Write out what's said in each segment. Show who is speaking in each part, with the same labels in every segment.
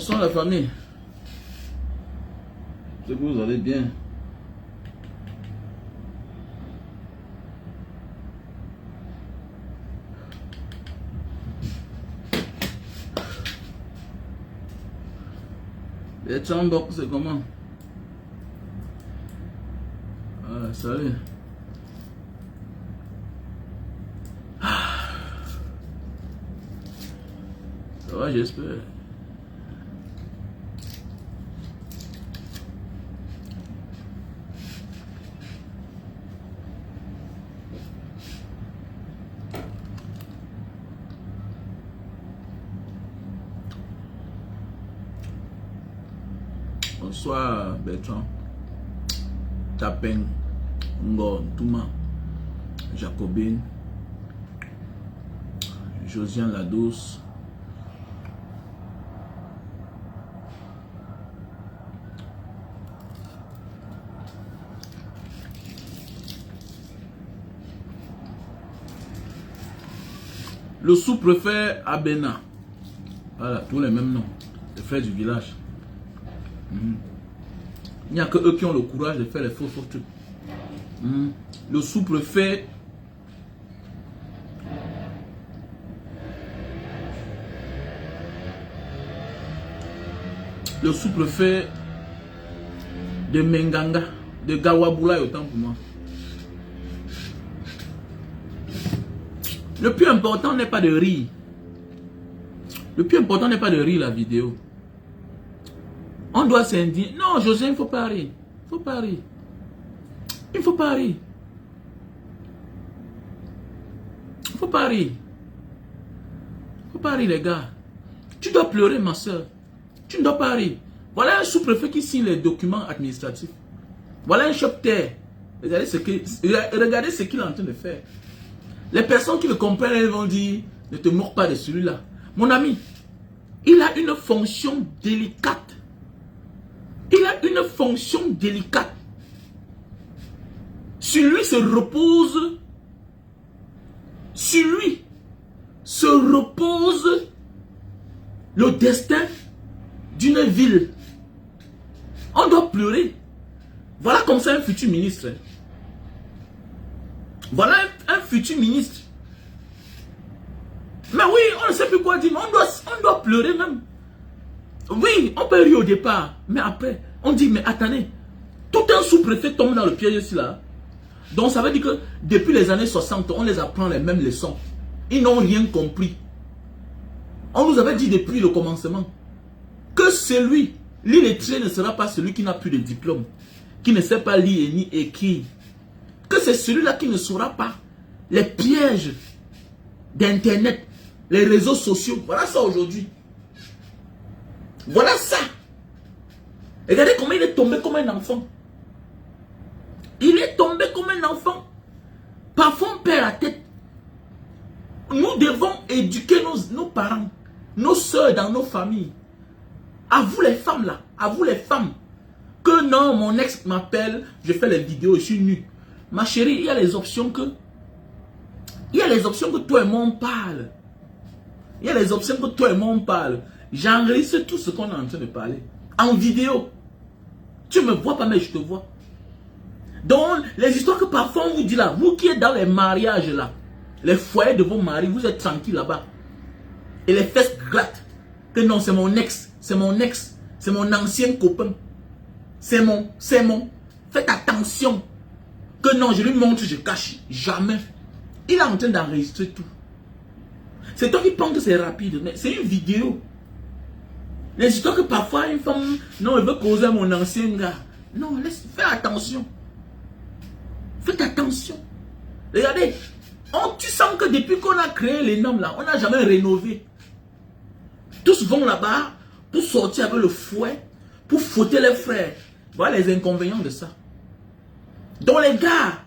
Speaker 1: Bonsoir la famille. J'espère que vous allez bien. Les Chambok, c'est comment? Ah, salut. Ça va, j'espère. Bonsoir Bertrand, Tapeng, Ngo, Touma, Jacobine, Josiane Ladouce. Le sous-préfet Abena. Voilà, tous les mêmes noms. Les frères du village. Il n'y a que eux qui ont le courage de faire les faux trucs. Le sous-préfet de Menganga, de Gawabula autant pour moi. Le plus important n'est pas de rire. Le plus important n'est pas de rire la vidéo. On doit s'indigner. Non, José, il ne faut pas rire. Il ne faut pas rire. Il ne faut pas rire. Il ne faut pas rire. Il ne faut pas rire, les gars. Tu dois pleurer, ma soeur. Tu ne dois pas rire. Voilà un sous-préfet qui signe les documents administratifs. Voilà un chef-terre. Regardez ce qu'il est en train de faire. Les personnes qui le comprennent, elles vont dire, ne te moque pas de celui-là. Mon ami, il a une fonction délicate. Il a une fonction délicate. Sur lui se repose, le destin d'une ville. On doit pleurer. Voilà comme ça un futur ministre. Voilà un futur ministre. Mais oui, on ne sait plus quoi dire, mais on doit pleurer même. Oui, on peut rire au départ, mais après, on dit, mais attendez, tout un sous-préfet tombe dans le piège ici là. Donc ça veut dire que depuis les années 60, on les apprend les mêmes leçons. Ils n'ont rien compris. On nous avait dit depuis le commencement que celui, l'illettré ne sera pas celui qui n'a plus de diplôme, qui ne sait pas lire ni écrire. Que c'est celui-là qui ne saura pas les pièges d'Internet, les réseaux sociaux. Voilà ça aujourd'hui. Voilà ça. Regardez comment il est tombé comme un enfant. Il est tombé comme un enfant. Parfois on perd la tête. Nous devons éduquer nos parents, nos soeurs dans nos familles. À vous les femmes là, à vous les femmes. Que non, mon ex m'appelle, je fais les vidéos, je suis nu. Ma chérie, il y a les options que... Il y a les options que toi et moi on parle. Il y a les options que toi et moi on parle. J'enregistre tout ce qu'on est en train de parler. En vidéo. Tu ne me vois pas, mais je te vois. Donc, les histoires que parfois on vous dit là, vous qui êtes dans les mariages là, les foyers de vos maris, vous êtes tranquille là-bas. Et les fesses grattent. Que non, c'est mon ex, c'est mon ex, c'est mon ancien copain. C'est mon. Faites attention. Que non, je lui montre, je cache. Jamais. Il est en train d'enregistrer tout. C'est toi qui penses que c'est rapide, mais c'est une vidéo. Les histoires que parfois une femme, non, elle veut causer mon ancien gars. Non, fais attention. Faites attention. Regardez, tu sens que depuis qu'on a créé les normes là, on n'a jamais rénové. Tous vont là-bas pour sortir avec le fouet, pour fouetter les frères. Voilà les inconvénients de ça. Donc les gars,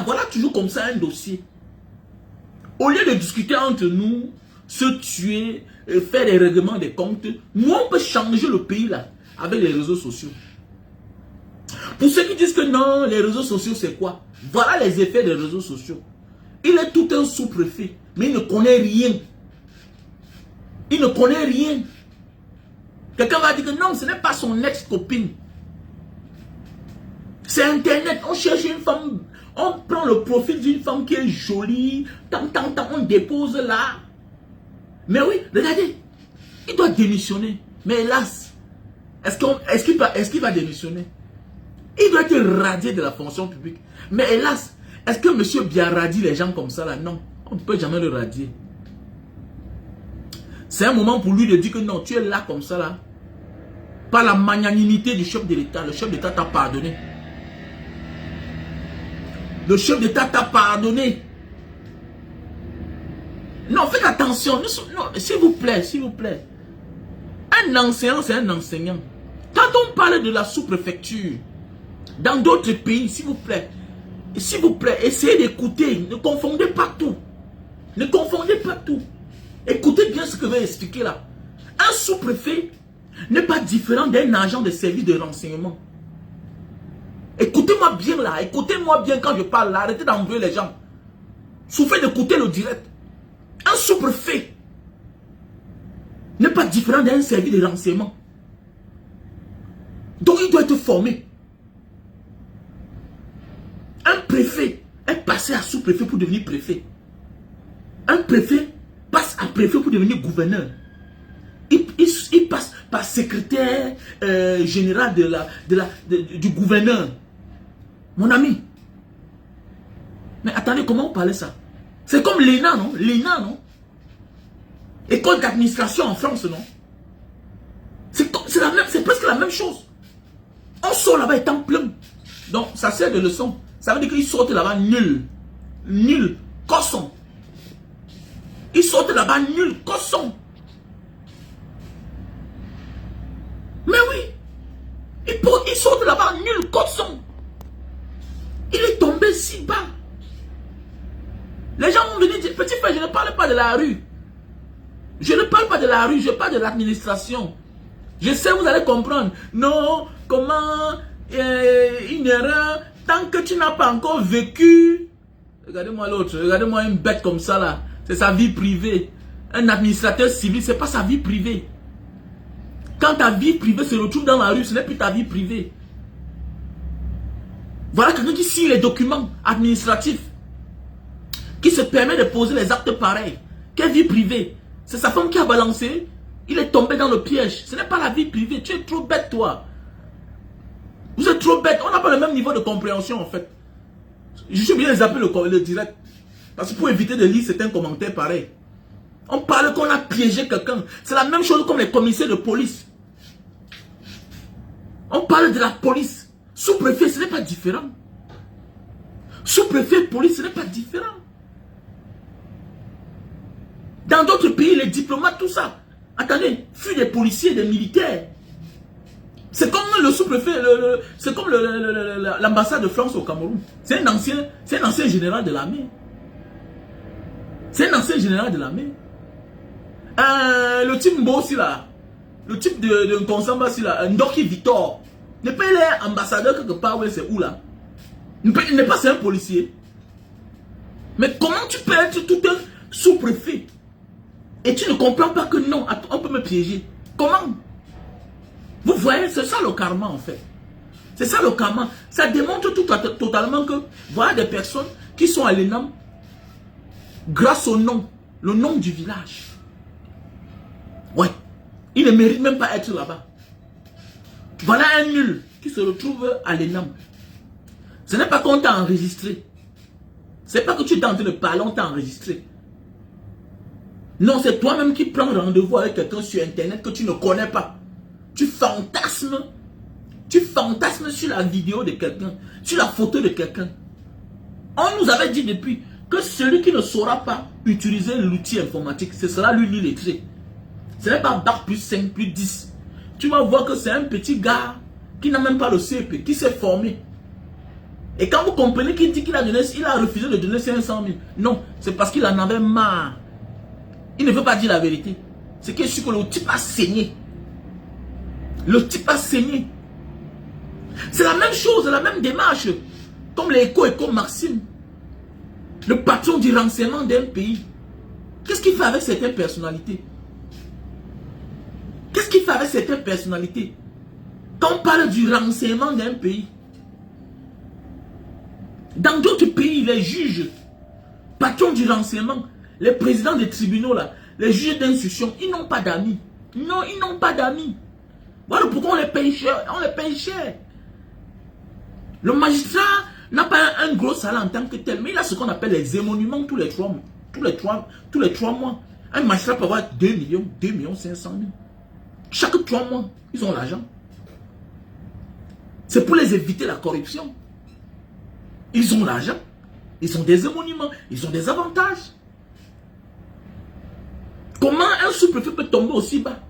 Speaker 1: voilà toujours comme ça un dossier. Au lieu de discuter entre nous, se tuer, faire des règlements des comptes, nous on peut changer le pays là, avec les réseaux sociaux. Pour ceux qui disent que non, les réseaux sociaux c'est quoi? Voilà les effets des réseaux sociaux. Il est tout un sous-préfet, mais il ne connaît rien. Il ne connaît rien. Quelqu'un va dire que non, ce n'est pas son ex-copine. C'est Internet. On cherche une femme. On prend le profil d'une femme qui est jolie. Tant, on dépose là. Mais oui, regardez. Il doit démissionner. Mais hélas, est-ce qu'il va démissionner? Il doit être radié de la fonction publique. Mais hélas, est-ce que monsieur Biya radie les gens comme ça là? Non, on ne peut jamais le radier. C'est un moment pour lui de dire que non, tu es là comme ça là. Par la magnanimité du chef de l'État. Le chef d'État t'a pardonné. Le chef d'État t'a pardonné. Non, faites attention. Non, s'il vous plaît, s'il vous plaît. Un enseignant, c'est un enseignant. Quand on parle de la sous-préfecture, dans d'autres pays, s'il vous plaît, essayez d'écouter. Ne confondez pas tout. Ne confondez pas tout. Écoutez bien ce que je vais expliquer là. Un sous-préfet n'est pas différent d'un agent de service de renseignement. Écoutez-moi bien là. Écoutez-moi bien quand je parle là. Arrêtez d'envoyer les gens. Souffrez d'écouter le direct. Un sous-préfet n'est pas différent d'un service de renseignement. Donc il doit être formé. Un préfet est passé à sous-préfet pour devenir préfet. Un préfet passe à préfet pour devenir gouverneur. Il passe par secrétaire général du gouverneur. Mon ami. Mais attendez, comment on parlait ça? C'est comme l'ENA, non? L'ENA, non? École d'administration en France, non? C'est presque la même chose. On sort là-bas étant plein. Donc, ça sert de leçon. Ça veut dire qu'ils sortent là-bas nul. Nul. Cosson. Ils sortent là-bas nul. Cosson. Mais oui. Ils sortent là-bas nul. Cosson. Il est tombé si bas. Les gens vont venir dire, petit frère, je ne parle pas de la rue. Je ne parle pas de la rue, je parle de l'administration. Je sais, vous allez comprendre. Non, comment une erreur, tant que tu n'as pas encore vécu. Regardez-moi l'autre, regardez-moi une bête comme ça là. C'est sa vie privée. Un administrateur civil, c'est pas sa vie privée. Quand ta vie privée se retrouve dans la rue, ce n'est plus ta vie privée. Voilà quelqu'un qui signe les documents administratifs, qui se permet de poser les actes pareils. Quelle vie privée? C'est sa femme qui a balancé. Il est tombé dans le piège. Ce n'est pas la vie privée. Tu es trop bête, toi. Vous êtes trop bête. On n'a pas le même niveau de compréhension, en fait. Je suis obligé de zapper le direct. Parce que pour éviter de lire certains commentaires pareils. On parle qu'on a piégé quelqu'un. C'est la même chose comme les commissaires de police. On parle de la police. Sous-préfet, ce n'est pas différent. Sous-préfet, police, ce n'est pas différent. Dans d'autres pays, les diplomates, tout ça. Attendez, fut des policiers, des militaires. C'est comme le sous-préfet, c'est comme l'ambassade de France au Cameroun. C'est un ancien général de l'armée. C'est un ancien général de l'armée. Le type Mbo aussi là, le type de Nkonsamba aussi là, Ndoki Victor. Ne pas être ambassadeur quelque part, ouais, c'est où là? Il n'est pas, c'est un policier. Mais comment tu peux être tout un sous-préfet? Et tu ne comprends pas que non, on peut me piéger. Comment? Vous voyez, c'est ça le karma en fait. C'est ça le karma. Ça démontre totalement que voilà des personnes qui sont à l'ENAM grâce au nom, le nom du village. Ouais. Ils ne méritent même pas être là-bas. Voilà un nul qui se retrouve à l'ENAM. Ce n'est pas qu'on t'a enregistré. Ce n'est pas que tu es en train de parler, on t'a enregistré. Non, c'est toi-même qui prends rendez-vous avec quelqu'un sur Internet que tu ne connais pas. Tu fantasmes sur la vidéo de quelqu'un, sur la photo de quelqu'un. On nous avait dit depuis que celui qui ne saura pas utiliser l'outil informatique, ce sera lui l'illettré. Ce n'est pas bac plus 5, plus 10. Tu vas voir que c'est un petit gars qui n'a même pas le CP, qui s'est formé. Et quand vous comprenez qu'il dit qu'il a refusé de donner 500 000. Non, c'est parce qu'il en avait marre. Il ne veut pas dire la vérité. C'est que je suis que le type a saigné. Le type a saigné. C'est la même chose, la même démarche. Comme les éco Maxime. Le patron du renseignement d'un pays. Qu'est-ce qu'il fait avec certaines personnalités? Qu'est-ce qu'il fait avec certaines personnalités. Quand on parle du renseignement d'un pays, dans d'autres pays, les juges, patrons du renseignement, les présidents des tribunaux, là, les juges d'instruction, ils n'ont pas d'amis. Non, ils n'ont pas d'amis. Voilà pourquoi on les paye cher. On les paye cher. Le magistrat n'a pas un gros salaire en tant que tel, mais il a ce qu'on appelle les émoluments tous les 3 mois. Tous les 3 mois. Un magistrat peut avoir 2 millions 500 000. Chaque 3 mois, ils ont l'argent. C'est pour les éviter la corruption. Ils ont l'argent. Ils ont des émoluments. Ils ont des avantages. Comment un sous-préfet peut tomber aussi bas?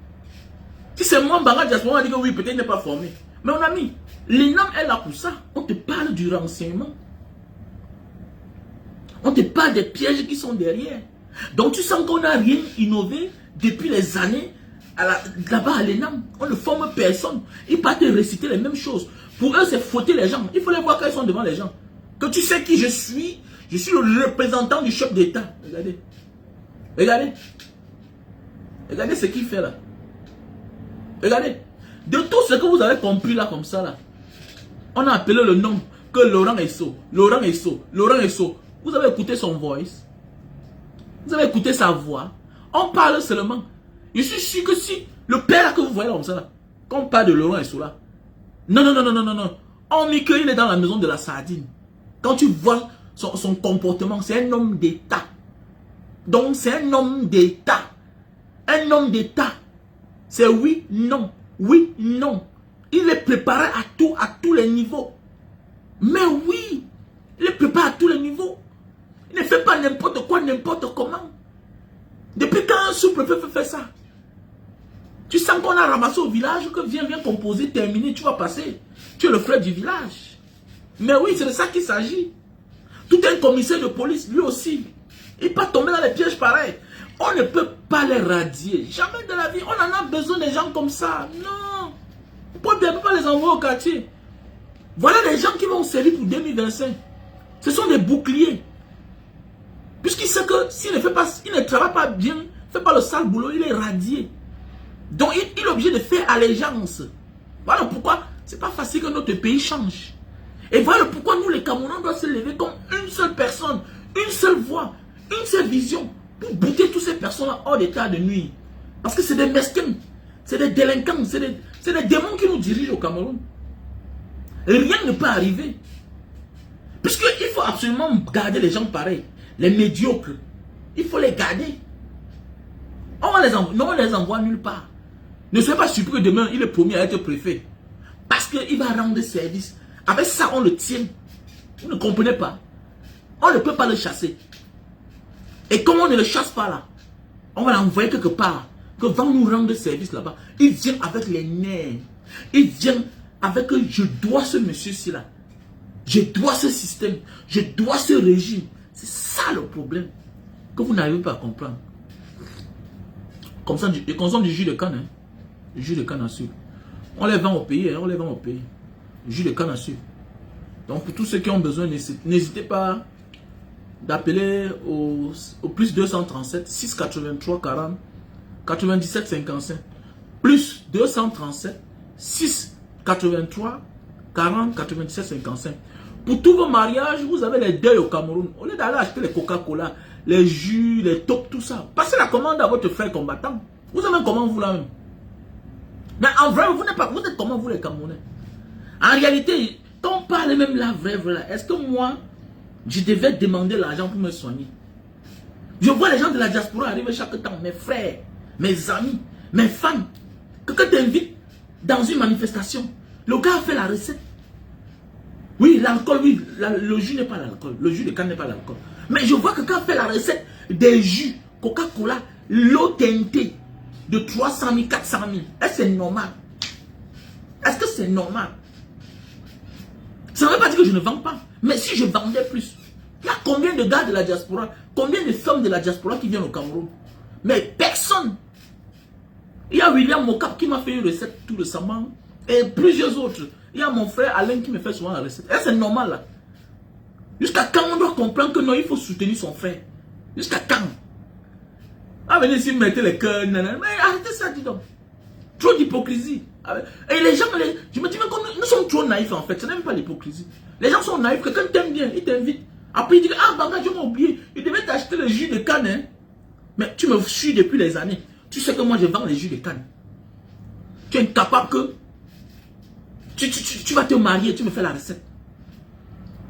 Speaker 1: Si c'est moi, Mbanga Diaspora, on va dire que oui, peut-être il n'est pas formé. Mais mon ami, l'INAM est là pour ça. On te parle du renseignement. On te parle des pièges qui sont derrière. Donc tu sens qu'on n'a rien innové depuis les années là-bas à l'INAM. On ne forme personne. Ils partent réciter les mêmes choses. Pour eux, c'est fauter les gens. Il faut les voir quand ils sont devant les gens. Que tu sais qui je suis le représentant du chef d'État. Regardez. Regardez. Regardez ce qu'il fait là. Regardez. De tout ce que vous avez compris là comme ça là, on a appelé le nom que Laurent Esso. Laurent Esso. Laurent Esso. Vous avez écouté son voice. Vous avez écouté sa voix. On parle seulement. Je suis sûr que si le père là que vous voyez là comme ça là, quand on parle de Laurent Esso là, non. On dit qu'il est dans la maison de la sardine. Quand tu vois son comportement, c'est un homme d'État. Donc c'est un homme d'État. Un homme d'État. C'est oui, non. Oui, non. Il est préparé à tous les niveaux. Mais oui, il est préparé à tous les niveaux. Il ne fait pas n'importe quoi, n'importe comment. Depuis quand un sous-préfet fait ça? Tu sens qu'on a ramassé au village, que viens composer, terminer, tu vas passer. Tu es le frère du village. Mais oui, c'est de ça qu'il s'agit. Tout un commissaire de police, lui aussi, il peut tomber dans les pièges pareils. On ne peut pas les radier. Jamais de la vie. On en a besoin des gens comme ça. Non. On ne peut pas les envoyer au quartier. Voilà les gens qui vont servir pour 2025. Ce sont des boucliers. Puisqu'il sait que s'il ne travaille pas bien, ne fait pas le sale boulot, il est radié. Donc il est obligé de faire allégeance. Voilà pourquoi c'est pas facile que notre pays change. Et voilà pourquoi nous les Camerounais doivent se lever comme une seule personne, une seule voix, une seule vision, pour bouter toutes ces personnes-là hors d'état de nuit. Parce que c'est des mesquins, c'est des délinquants, c'est des démons qui nous dirigent au Cameroun. Rien ne peut arriver. Puisqu'il faut absolument garder les gens pareils, les médiocres. Il faut les garder. On les envoie nulle part. Ne soyez pas surpris que demain, il est promis à être préfet. Parce qu'il va rendre service. Avec ça, on le tient. Vous ne comprenez pas. On ne peut pas le chasser. Et comme on ne le chasse pas là, on va l'envoyer quelque part. Que va nous rendre service là-bas. Il vient avec les nerfs. Il vient avec que je dois ce monsieur-ci là. Je dois ce système. Je dois ce régime. C'est ça le problème. Que vous n'arrivez pas à comprendre. Comme ça, ils consomment du jus de canne. Hein. Du jus de canne à sucre. On les vend au pays. Hein. On les vend au pays. Du jus de canne à sucre. Donc pour tous ceux qui ont besoin, n'hésitez pas d'appeler au plus 237 683 40 97 55. Plus 237 683 40 97 55. Pour tous vos mariages, vous avez les deuils au Cameroun. Au lieu d'aller acheter les Coca-Cola, les jus, les tops, tout ça, passez la commande à votre frère combattant. Vous avez comment vous là-même? Mais en vrai, vous êtes comment vous les Camerounais? En réalité, quand on parle même la vraie, est-ce que moi, je devais demander l'argent pour me soigner? Je vois les gens de la diaspora arriver chaque temps, mes frères, mes amis, mes fans. Quelqu'un t'invite dans une manifestation. Le gars a fait la recette. Oui, l'alcool, oui, le jus n'est pas l'alcool. Le jus de canne n'est pas l'alcool. Mais je vois que quelqu'un fait la recette des jus Coca-Cola, l'eau teintée de 300 000, 400 000. Est-ce que c'est normal? Est-ce que c'est normal? Ça ne veut pas dire que je ne vends pas. Mais si je vendais plus, il y a combien de gars de la diaspora, combien de femmes de la diaspora qui viennent au Cameroun? Mais personne. Il y a William Mokap qui m'a fait une recette tout récemment. Et plusieurs autres. Il y a mon frère Alain qui me fait souvent la recette. Et c'est normal là. Jusqu'à quand on doit comprendre que non, il faut soutenir son frère? Jusqu'à quand? Ah, venez ici, mettez les cœurs. Mais arrêtez ça, dis donc. Trop d'hypocrisie. Et les gens, je me dis même que nous sommes trop naïfs en fait. Ce n'est même pas l'hypocrisie. Les gens sont naïfs. Quelqu'un t'aime bien, il t'invite. Après il dit, ah Banga, je m'ai oublié. Il devait t'acheter le jus de canne. Hein. Mais tu me suis depuis les années. Tu sais que moi je vends les jus de canne. Tu es incapable que... Tu vas te marier, tu me fais la recette.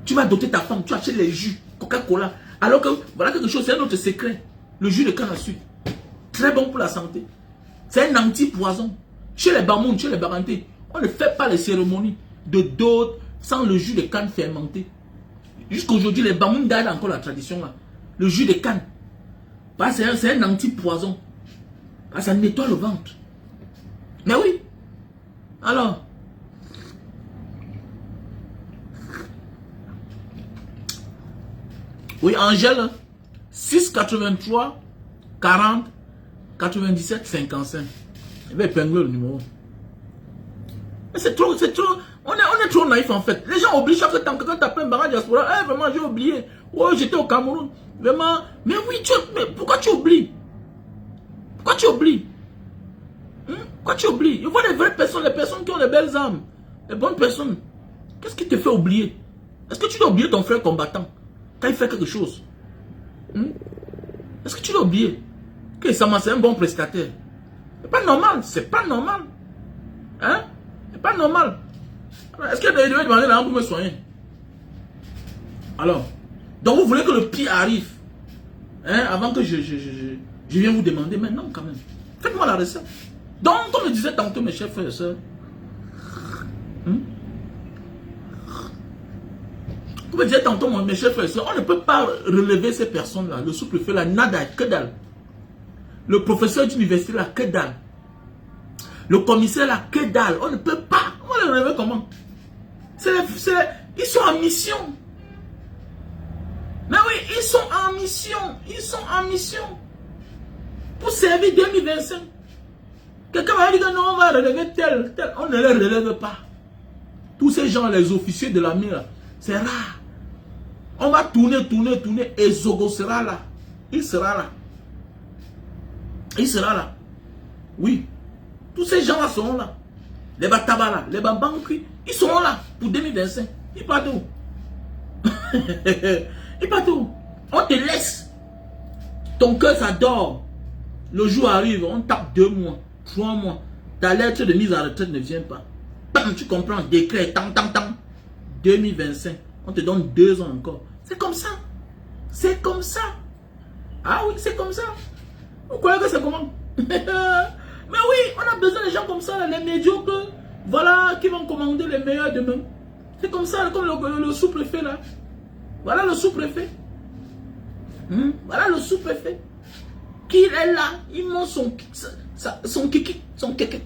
Speaker 1: Tu vas doter ta femme, tu achètes les jus, Coca-Cola. Alors que, voilà quelque chose, c'est un autre secret. Le jus de canne à sucre. Très bon pour la santé. C'est un anti-poison. Chez les Bamoun, chez les Barantés, on ne fait pas les cérémonies de dot sans le jus de canne fermenté. Jusqu'aujourd'hui, les Bamoun gardent encore la tradition là. Le jus de canne. C'est un anti-poison. Ça nettoie le ventre. Mais oui. Alors. Oui, Angèle. 683 40 97 55. Je vais épingler le numéro. Mais c'est trop, on est trop naïf en fait. Les gens oublient chaque temps que quand tu appelles Banga Diaspora, hey, vraiment j'ai oublié. Oh, j'étais au Cameroun. Vraiment, mais oui, mais pourquoi tu oublies? Pourquoi tu oublies? Pourquoi tu oublies? Il voit les vraies personnes, les personnes qui ont les belles âmes, les bonnes personnes. Qu'est-ce qui te fait oublier? Est-ce que tu dois oublier ton frère combattant quand il fait quelque chose? Est-ce que tu dois oublier que Sama c'est un bon prestataire? C'est pas normal, c'est pas normal. Hein? C'est pas normal. Est-ce qu'il devait demander l'argent pour me soigner? Alors, donc vous voulez que le pire arrive, hein, avant que je vienne vous demander maintenant quand même. Faites-moi la recette. Donc, comme je disais tantôt mes chers frères et sœurs, comme je disais tantôt mes chers frères et sœurs, on ne peut pas relever ces personnes-là. Le sous-préfet là, nada, que dalle. Le professeur d'université là, que dalle. Le commissaire là, que dalle. On ne peut pas. On va le relever comment? Ils sont en mission. Mais oui, ils sont en mission. Ils sont en mission. Pour servir 2025. Quelqu'un va dire que non, on va relever tel. On ne les relève pas. Tous ces gens, les officiers de l'armée là, c'est rare. On va tourner. Et Zogo sera là. Il sera là. Il sera là. Oui. Tous ces gens là seront là. Les Batabala, les Babankri, ils seront là pour 2025. Ils partent où? Ils partent où? On te laisse. Ton cœur s'adore. Le jour arrive, on tape 2 mois, 3 mois. Ta lettre de mise à retraite ne vient pas. Tu comprends, décret, 2025. On te donne 2 ans encore. C'est comme ça. C'est comme ça. Ah oui, c'est comme ça. Vous croyez que c'est comment? Mais oui, on a besoin de gens comme ça, les médiocres, voilà, qui vont commander les meilleurs demain. C'est comme ça, comme le sous-préfet là. Voilà le sous-préfet. Voilà le sous-préfet. Qui est là, il monte son kiki, son keke.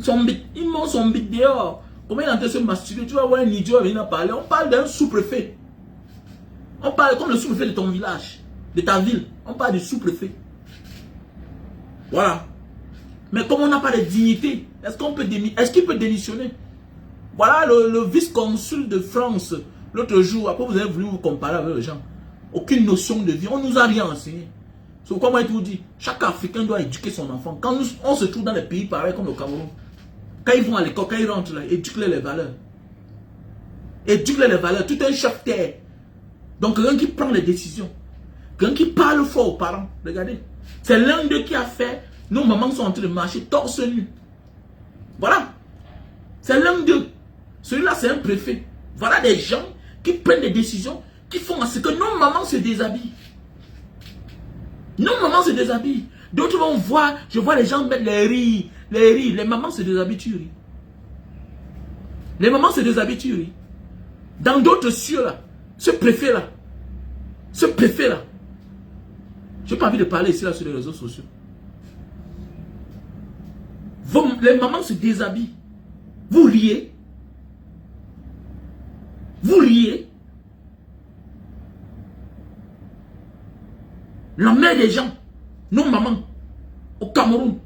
Speaker 1: Son bit, il monte son bit dehors. Comment il est en train de se masturber? Tu vas voir un idiot venir parler. On parle d'un sous-préfet. On parle comme le sous-préfet de ton village, de ta ville. On parle du sous-préfet. Voilà. Mais comme on n'a pas de dignité, est-ce qu'il peut démissionner? Voilà le vice-consul de France, l'autre jour, après vous avez voulu vous comparer avec les gens. Aucune notion de vie, on ne nous a rien enseigné. C'est pourquoi moi je vous dis, chaque Africain doit éduquer son enfant. Quand on se trouve dans des pays pareils comme le Cameroun, quand ils vont à l'école, quand ils rentrent là, éduquez les valeurs. Éduquez les valeurs, tout un chef terre. Donc quelqu'un qui prend les décisions, quelqu'un qui parle fort aux parents, regardez. C'est l'un d'eux qui a fait. Nos mamans sont en train de marcher torse nu. Voilà. C'est l'un d'eux. Celui-là, c'est un préfet. Voilà des gens qui prennent des décisions, qui font en ce que nos mamans se déshabillent. Nos mamans se déshabillent. D'autres vont voir, je vois les gens mettre les riz. Les mamans se déshabillent, tu ris. Les mamans se déshabillent, tu ris. Dans d'autres cieux là, ce préfet là, je n'ai pas envie de parler ici là sur les réseaux sociaux. Les mamans se déshabillent. Vous riez. Vous riez. La mère des gens, nos mamans, au Cameroun.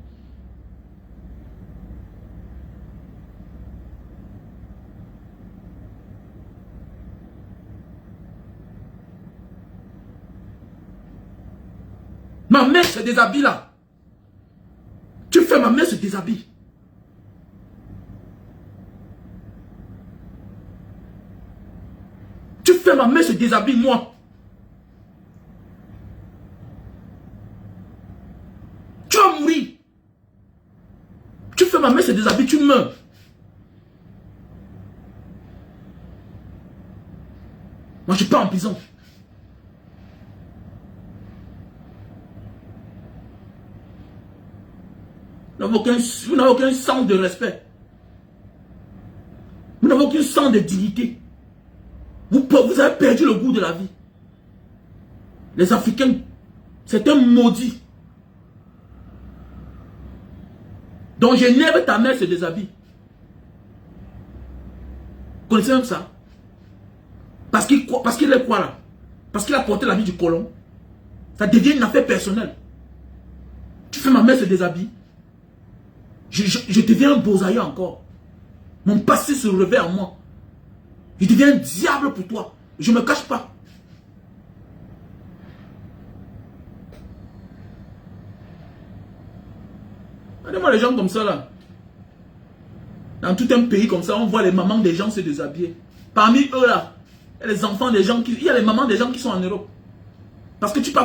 Speaker 1: Ma mère se déshabille là. Tu fais ma mère se déshabille. Tu fais ma mère se déshabille, moi. Tu vas mourir. Tu fais ma mère se déshabille, tu meurs. Moi, je ne suis pas en prison. Vous n'avez aucun sens de respect. Vous n'avez aucun sens de dignité. Vous avez perdu le goût de la vie. Les Africains, c'est un maudit. Donc Genève, ta mère se déshabille. Vous connaissez même ça? Parce qu'il est quoi là? Parce qu'il a porté la vie du colon. Ça devient une affaire personnelle. Tu fais ma mère se déshabille. Je deviens un bosailleux encore. Mon passé se réveille en moi. Je deviens un diable pour toi. Je ne me cache pas. Regardez-moi les gens comme ça là. Dans tout un pays comme ça, on voit les mamans des gens se déshabiller. Parmi eux là, il y a les enfants des gens il y a les mamans des gens qui sont en Europe. Parce que tu peux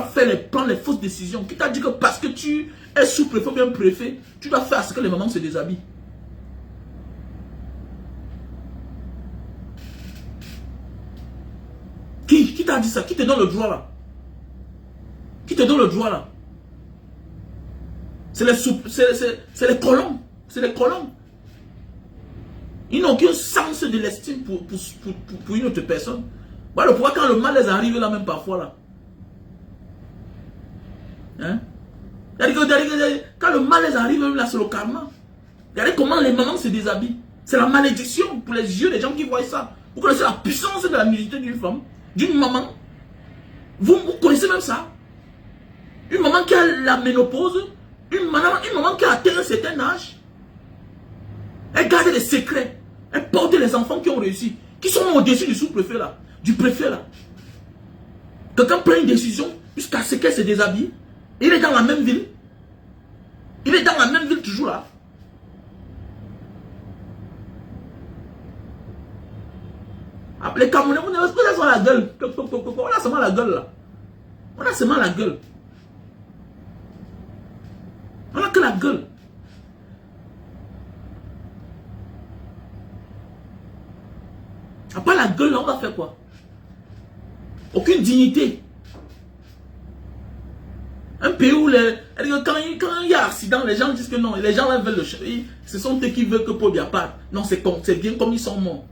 Speaker 1: prendre les fausses décisions. Qui t'a dit que parce que tu es sous-préfet ou bien préfet, tu dois faire à ce que les mamans se déshabillent. Qui t'a dit ça? Qui te donne le droit là? Qui te donne le droit là? C'est les colons. C'est les colons. Ils n'ont aucun sens de l'estime pour une autre personne. Voilà pourquoi quand le mal les arrive là même parfois là. Hein? Quand le mal les arrive même là, c'est le karma. Regardez comment les mamans se déshabillent. C'est la malédiction pour les yeux des gens qui voient ça. Vous connaissez la puissance de la nudité d'une femme, d'une maman. Vous connaissez même ça. Une maman qui a la ménopause, une maman qui a atteint un certain âge. Elle garde les secrets. Elle porte les enfants qui ont réussi, qui sont au-dessus du sous-préfet là, du préfet là. Quelqu'un prend une décision jusqu'à ce qu'elle se déshabille. Il est dans la même ville. Il est dans la même ville toujours là. Les Camerounais, on a seulement la gueule. On a seulement la gueule là. On a seulement la gueule. On n'a que la gueule. Après la gueule, on va faire quoi? Aucune dignité. Un pays où quand il y a accident, les gens disent que non, les gens là veulent le chercher. Ce sont eux qui veulent que Paul Biapart. Non, c'est bien comme ils sont morts.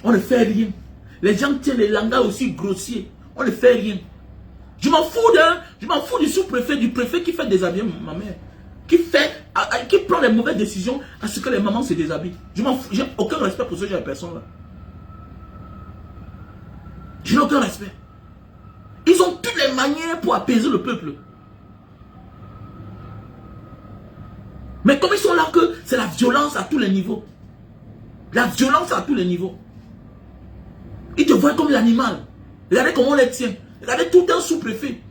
Speaker 1: On ne fait rien. Les gens tiennent les langages aussi grossiers. On ne fait rien. Je m'en fous du sous-préfet, du préfet qui fait déshabiller ma mère. Qui prend les mauvaises décisions à ce que les mamans se déshabillent. Je m'en fous. J'ai aucun respect pour ce genre de personnes-là. Je n'ai aucun respect. Ils ont toutes les manières pour apaiser le peuple. Mais comme ils sont là que c'est la violence à tous les niveaux. La violence à tous les niveaux. Ils te voient comme l'animal. Regardez comment on les tient. Regardez tout un sous-préfet.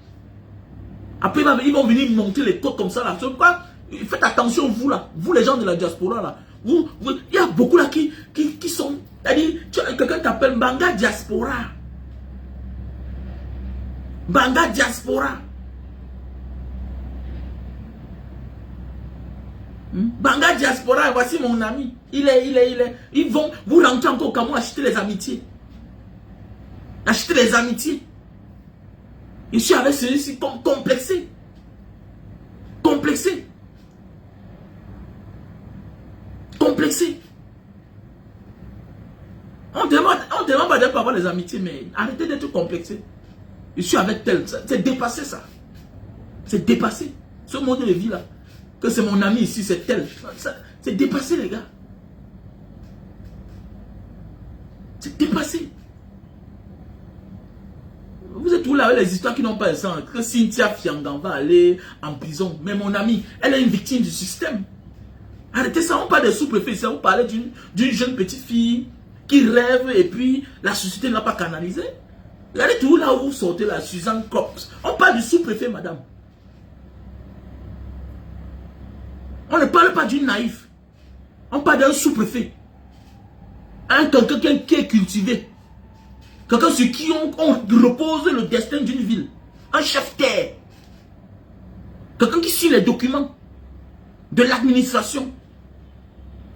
Speaker 1: Après, ils vont venir monter les côtes comme ça là. C'est pourquoi, faites attention vous là. Vous les gens de la diaspora là. Il y a beaucoup là qui sont... Quelqu'un t'appelle Banga Diaspora. Banga Diaspora. Banga Diaspora, voici mon ami. Ils vont vous rentrer encore au Cameroun acheter les amitiés. Acheter les amitiés. Je suis avec celui-ci complexé. Complexé. Complexé. On demande pas d'être pour avoir les amitiés, mais arrêtez d'être complexé. Je suis avec tel. C'est dépassé ça. C'est dépassé. Ce mode de vie là. Que c'est mon ami ici, c'est tel. C'est dépassé les gars. C'est dépassé. Vous êtes tous là avec les histoires qui n'ont pas de sens. Que Cynthia Fiangan va aller en prison. Mais mon ami, elle est une victime du système. Arrêtez ça, on parle des sous-préfets. On parlait d'une jeune petite fille qui rêve et puis la société ne l'a pas canalisée. Regardez tout là où vous sortez la Suzanne Cox. On parle du sous-préfet, madame. On ne parle pas d'une naïf. On parle d'un sous-préfet. Quelqu'un qui est cultivé. Quelqu'un sur qui on repose le destin d'une ville. Un chef-terre. Quelqu'un qui suit les documents de l'administration.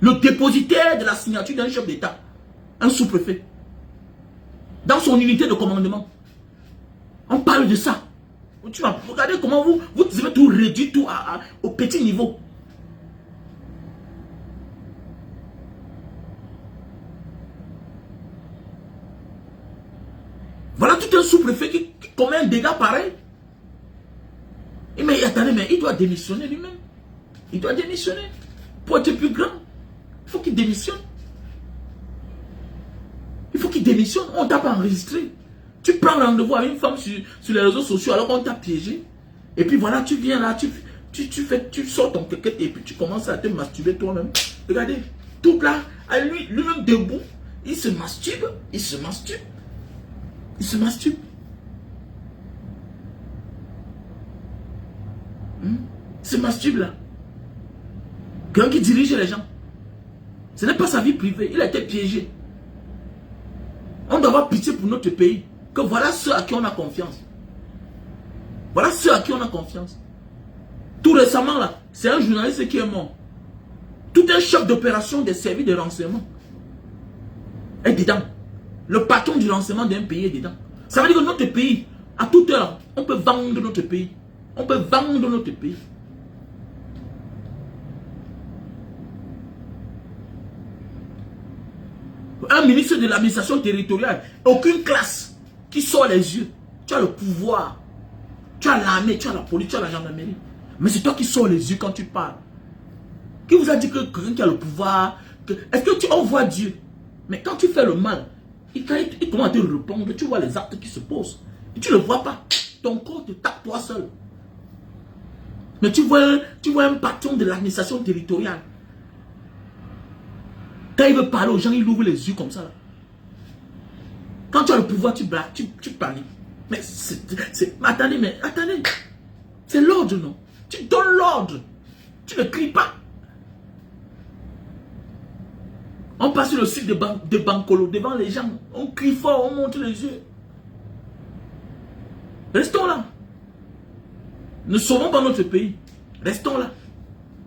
Speaker 1: Le dépositaire de la signature d'un chef d'État. Un sous-préfet. Dans son unité de commandement. On parle de ça. Regardez comment vous devez tout réduire tout au petit niveau. Voilà tout un sous-préfet qui commet un dégât pareil. Mais attendez, mais il doit démissionner lui-même. Il doit démissionner. Pour être plus grand, il faut qu'il démissionne. Il faut qu'il démissionne. On t'a pas enregistré. Tu prends rendez-vous avec une femme sur les réseaux sociaux alors qu'on t'a piégé. Et puis voilà, tu viens là, tu sors ton kékette et puis tu commences à te masturber toi-même. Regardez, tout là, à lui-même debout, il se masturbe, il se masturbe. Il se masturbe. Il se masturbe là. Quelqu'un qui dirige les gens. Ce n'est pas sa vie privée, il a été piégé. On doit avoir pitié pour notre pays. Que voilà ceux à qui on a confiance. Voilà ceux à qui on a confiance. Tout récemment là, c'est un journaliste qui est mort. Tout un chef d'opération des services de renseignement est dedans. Le patron du renseignement d'un pays est dedans. Ça veut dire que notre pays, à toute heure, on peut vendre notre pays. On peut vendre notre pays. Un ministre de l'administration territoriale, aucune classe qui sort les yeux. Tu as le pouvoir. Tu as l'armée, tu as la police, tu as la gendarmerie. Mais c'est toi qui sors les yeux quand tu parles. Qui vous a dit que quelqu'un qui a le pouvoir... Est-ce que tu envoies Dieu? Mais quand tu fais le mal, il commence à te répondre. Tu vois les actes qui se posent. Et tu ne le vois pas. Ton corps te tape toi seul. Mais tu vois un patron de l'administration territoriale. Quand il veut parler aux gens, il ouvre les yeux comme ça. Quand tu as le pouvoir, tu blagues, tu paniques. Mais attendez, attendez. C'est l'ordre, non? Tu donnes l'ordre. Tu ne cries pas. On passe sur le site de Bankolo devant les gens. On crie fort, on monte les yeux. Restons là. Ne sauvons pas notre pays. Restons là.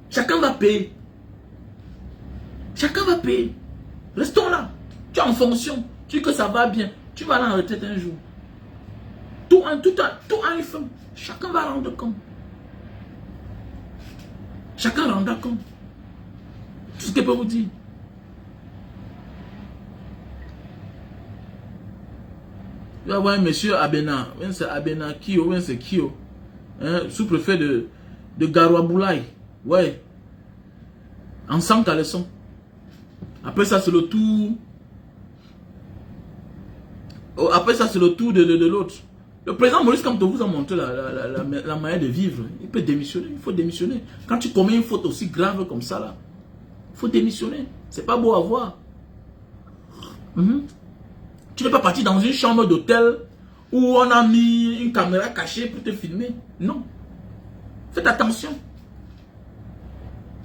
Speaker 1: Chacun va payer. Chacun va payer. Restons là. Tu es en fonction. Tu dis que ça va bien. Tu vas aller en retraite un jour. Tout a une fin. Chacun va rendre compte. Chacun rendra compte. Tout ce que je peux vous dire. Il va y avoir un monsieur Abena. C'est Abena Kio. C'est Kio. Sous-préfet de Garoua-Boulaye. Ouais. En 100 caleçons. Après ça, c'est le tour. Après ça, c'est le tour de l'autre. Le président Maurice Kamto vous a montré la manière de vivre. Il peut démissionner. Il faut démissionner. Quand tu commets une faute aussi grave comme ça, là, il faut démissionner. C'est pas beau à voir. Tu n'es pas parti dans une chambre d'hôtel où on a mis une caméra cachée pour te filmer. Non. Faites attention.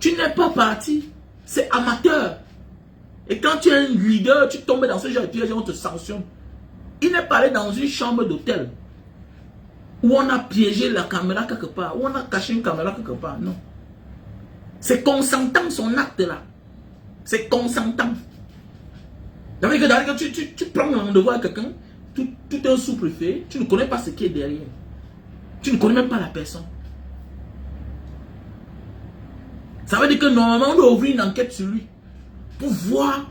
Speaker 1: Tu n'es pas parti. C'est amateur. Et quand tu es un leader, tu tombes dans ce genre de piège et on te sanctionne. Il n'est pas allé dans une chambre d'hôtel où on a piégé la caméra quelque part, où on a caché une caméra quelque part. Non. C'est consentant son acte là. C'est consentant. Tu prends le rendez-vous à quelqu'un, tout un sous-préfet, tu ne connais pas ce qui est derrière. Tu ne connais même pas la personne. Ça veut dire que normalement on doit ouvrir une enquête sur lui pour voir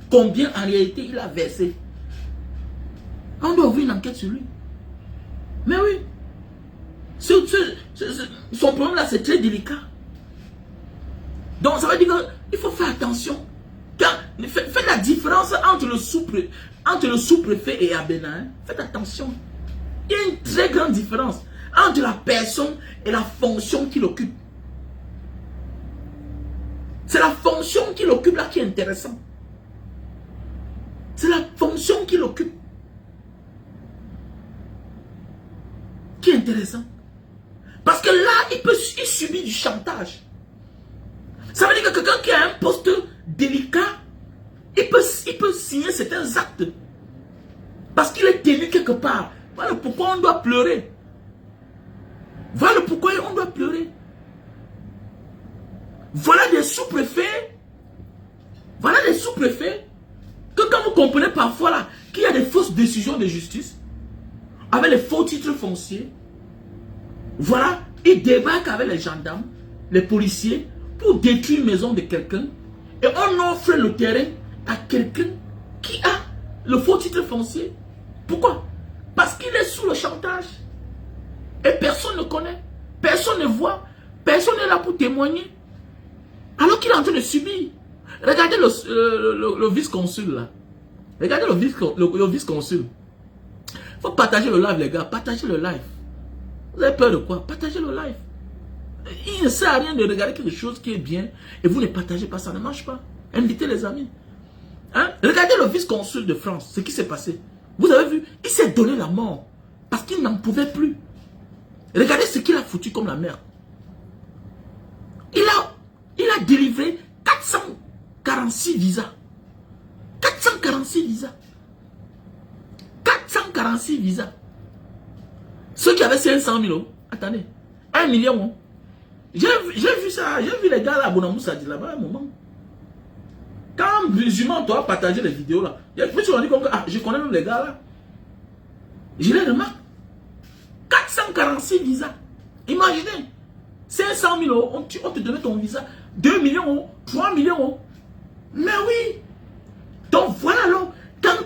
Speaker 1: combien en réalité il a versé. On doit ouvrir une enquête sur lui. Mais oui. Son problème là, c'est très délicat. Donc ça veut dire qu'il faut faire attention. Faites la différence entre le sous-préfet et Abena. Faites attention. Il y a une très grande différence entre la personne et la fonction qu'il occupe. C'est la fonction qu'il occupe là qui est intéressante. C'est la fonction qu'il occupe qui est intéressant. Parce que là, il subit du chantage. Ça veut dire que quelqu'un qui a un poste délicat, il peut signer certains actes. Parce qu'il est tenu quelque part. Voilà pourquoi on doit pleurer. Voilà pourquoi on doit pleurer. Voilà des sous-préfets. Voilà des sous-préfets. Que quand vous comprenez parfois là, qu'il y a des fausses décisions de justice, avec les faux titres fonciers, voilà, ils débarquent avec les gendarmes, les policiers, pour détruire une maison de quelqu'un. Et on offre le terrain à quelqu'un qui a le faux titre foncier. Pourquoi? Parce qu'il est sous le chantage. Et personne ne connaît, personne ne voit, personne n'est là pour témoigner. Alors qu'il est en train de subir. Regardez le vice-consul là. Regardez le vice-consul. Il faut partager le live les gars, partagez le live. Vous avez peur de quoi? Partagez le live. Il ne sert à rien de regarder quelque chose qui est bien et vous ne partagez pas, ça ne marche pas. Invitez les amis. Hein? Regardez le vice-consul de France, ce qui s'est passé. Vous avez vu, il s'est donné la mort parce qu'il n'en pouvait plus. Regardez ce qu'il a foutu comme la merde. Il a délivré 446 visas. 446 visas. 446 visas. Ceux qui avaient 500 000 euros, attendez, 1 million. J'ai vu ça, j'ai vu les gars là, Bonamoussa dit là-bas à un moment. Quand musulman doit partager les vidéos là, je me suis rendu compte que je connais même les gars là. Je les remarque. 446 visas. Imaginez, 500 000 euros, on te donnait ton visa, 2 millions euros, 3 millions euros. Mais oui. Donc voilà alors, quand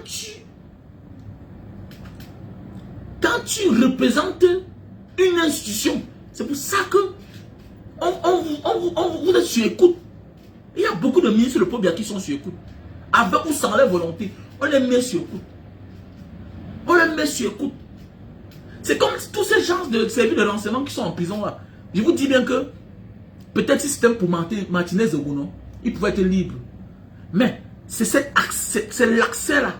Speaker 1: tu représentes une institution, c'est pour ça que vous êtes sur écoute. Il y a beaucoup de ministres de Pobia qui sont sur écoute. Avec ou sans leur volonté, on les met sur écoute. On les met sur écoute. C'est comme tous ces gens de services de renseignement qui sont en prison là. Je vous dis bien que peut-être si c'était pour Martinez Ogono, il pouvait être libre. Mais c'est l'accès là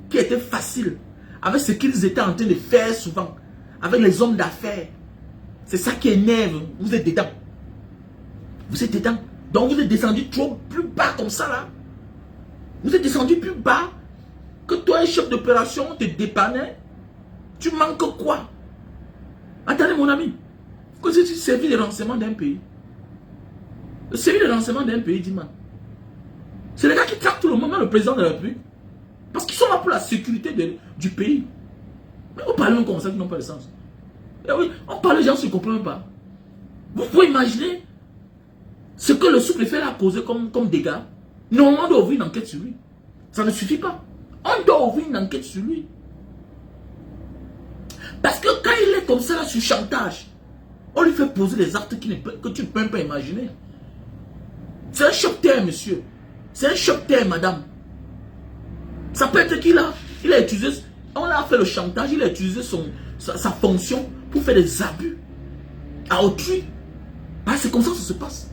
Speaker 1: qui était facile. Avec ce qu'ils étaient en train de faire souvent. Avec les hommes d'affaires. C'est ça qui énerve. Vous êtes dedans. Vous êtes dedans. Donc vous êtes descendu trop plus bas comme ça là. Vous êtes descendu plus bas que toi, un chef d'opération, te dépannait. Tu manques quoi? Attendez mon ami. Que c'est le service de renseignement d'un pays. Le service de renseignement d'un pays, dis-moi. C'est les gars qui traquent tout le moment le président de la République. Parce qu'ils sont là pour la sécurité du pays. Mais vous parlez comme ça qui n'ont pas de sens. Et oui, on parle des gens qui ne comprennent pas. Vous pouvez imaginer ce que le sous-préfet a causé comme dégâts. Normalement, on doit ouvrir une enquête sur lui. Ça ne suffit pas. On doit ouvrir une enquête sur lui. Parce que quand il est comme ça là, sur chantage, on lui fait poser des actes que tu ne peux même pas imaginer. C'est un choc-terre, monsieur. C'est un choc-terre, madame. Ça peut être qu'il a utilisé, on a fait le chantage, il a utilisé sa fonction pour faire des abus à autrui. Ah, c'est comme ça que ça se passe.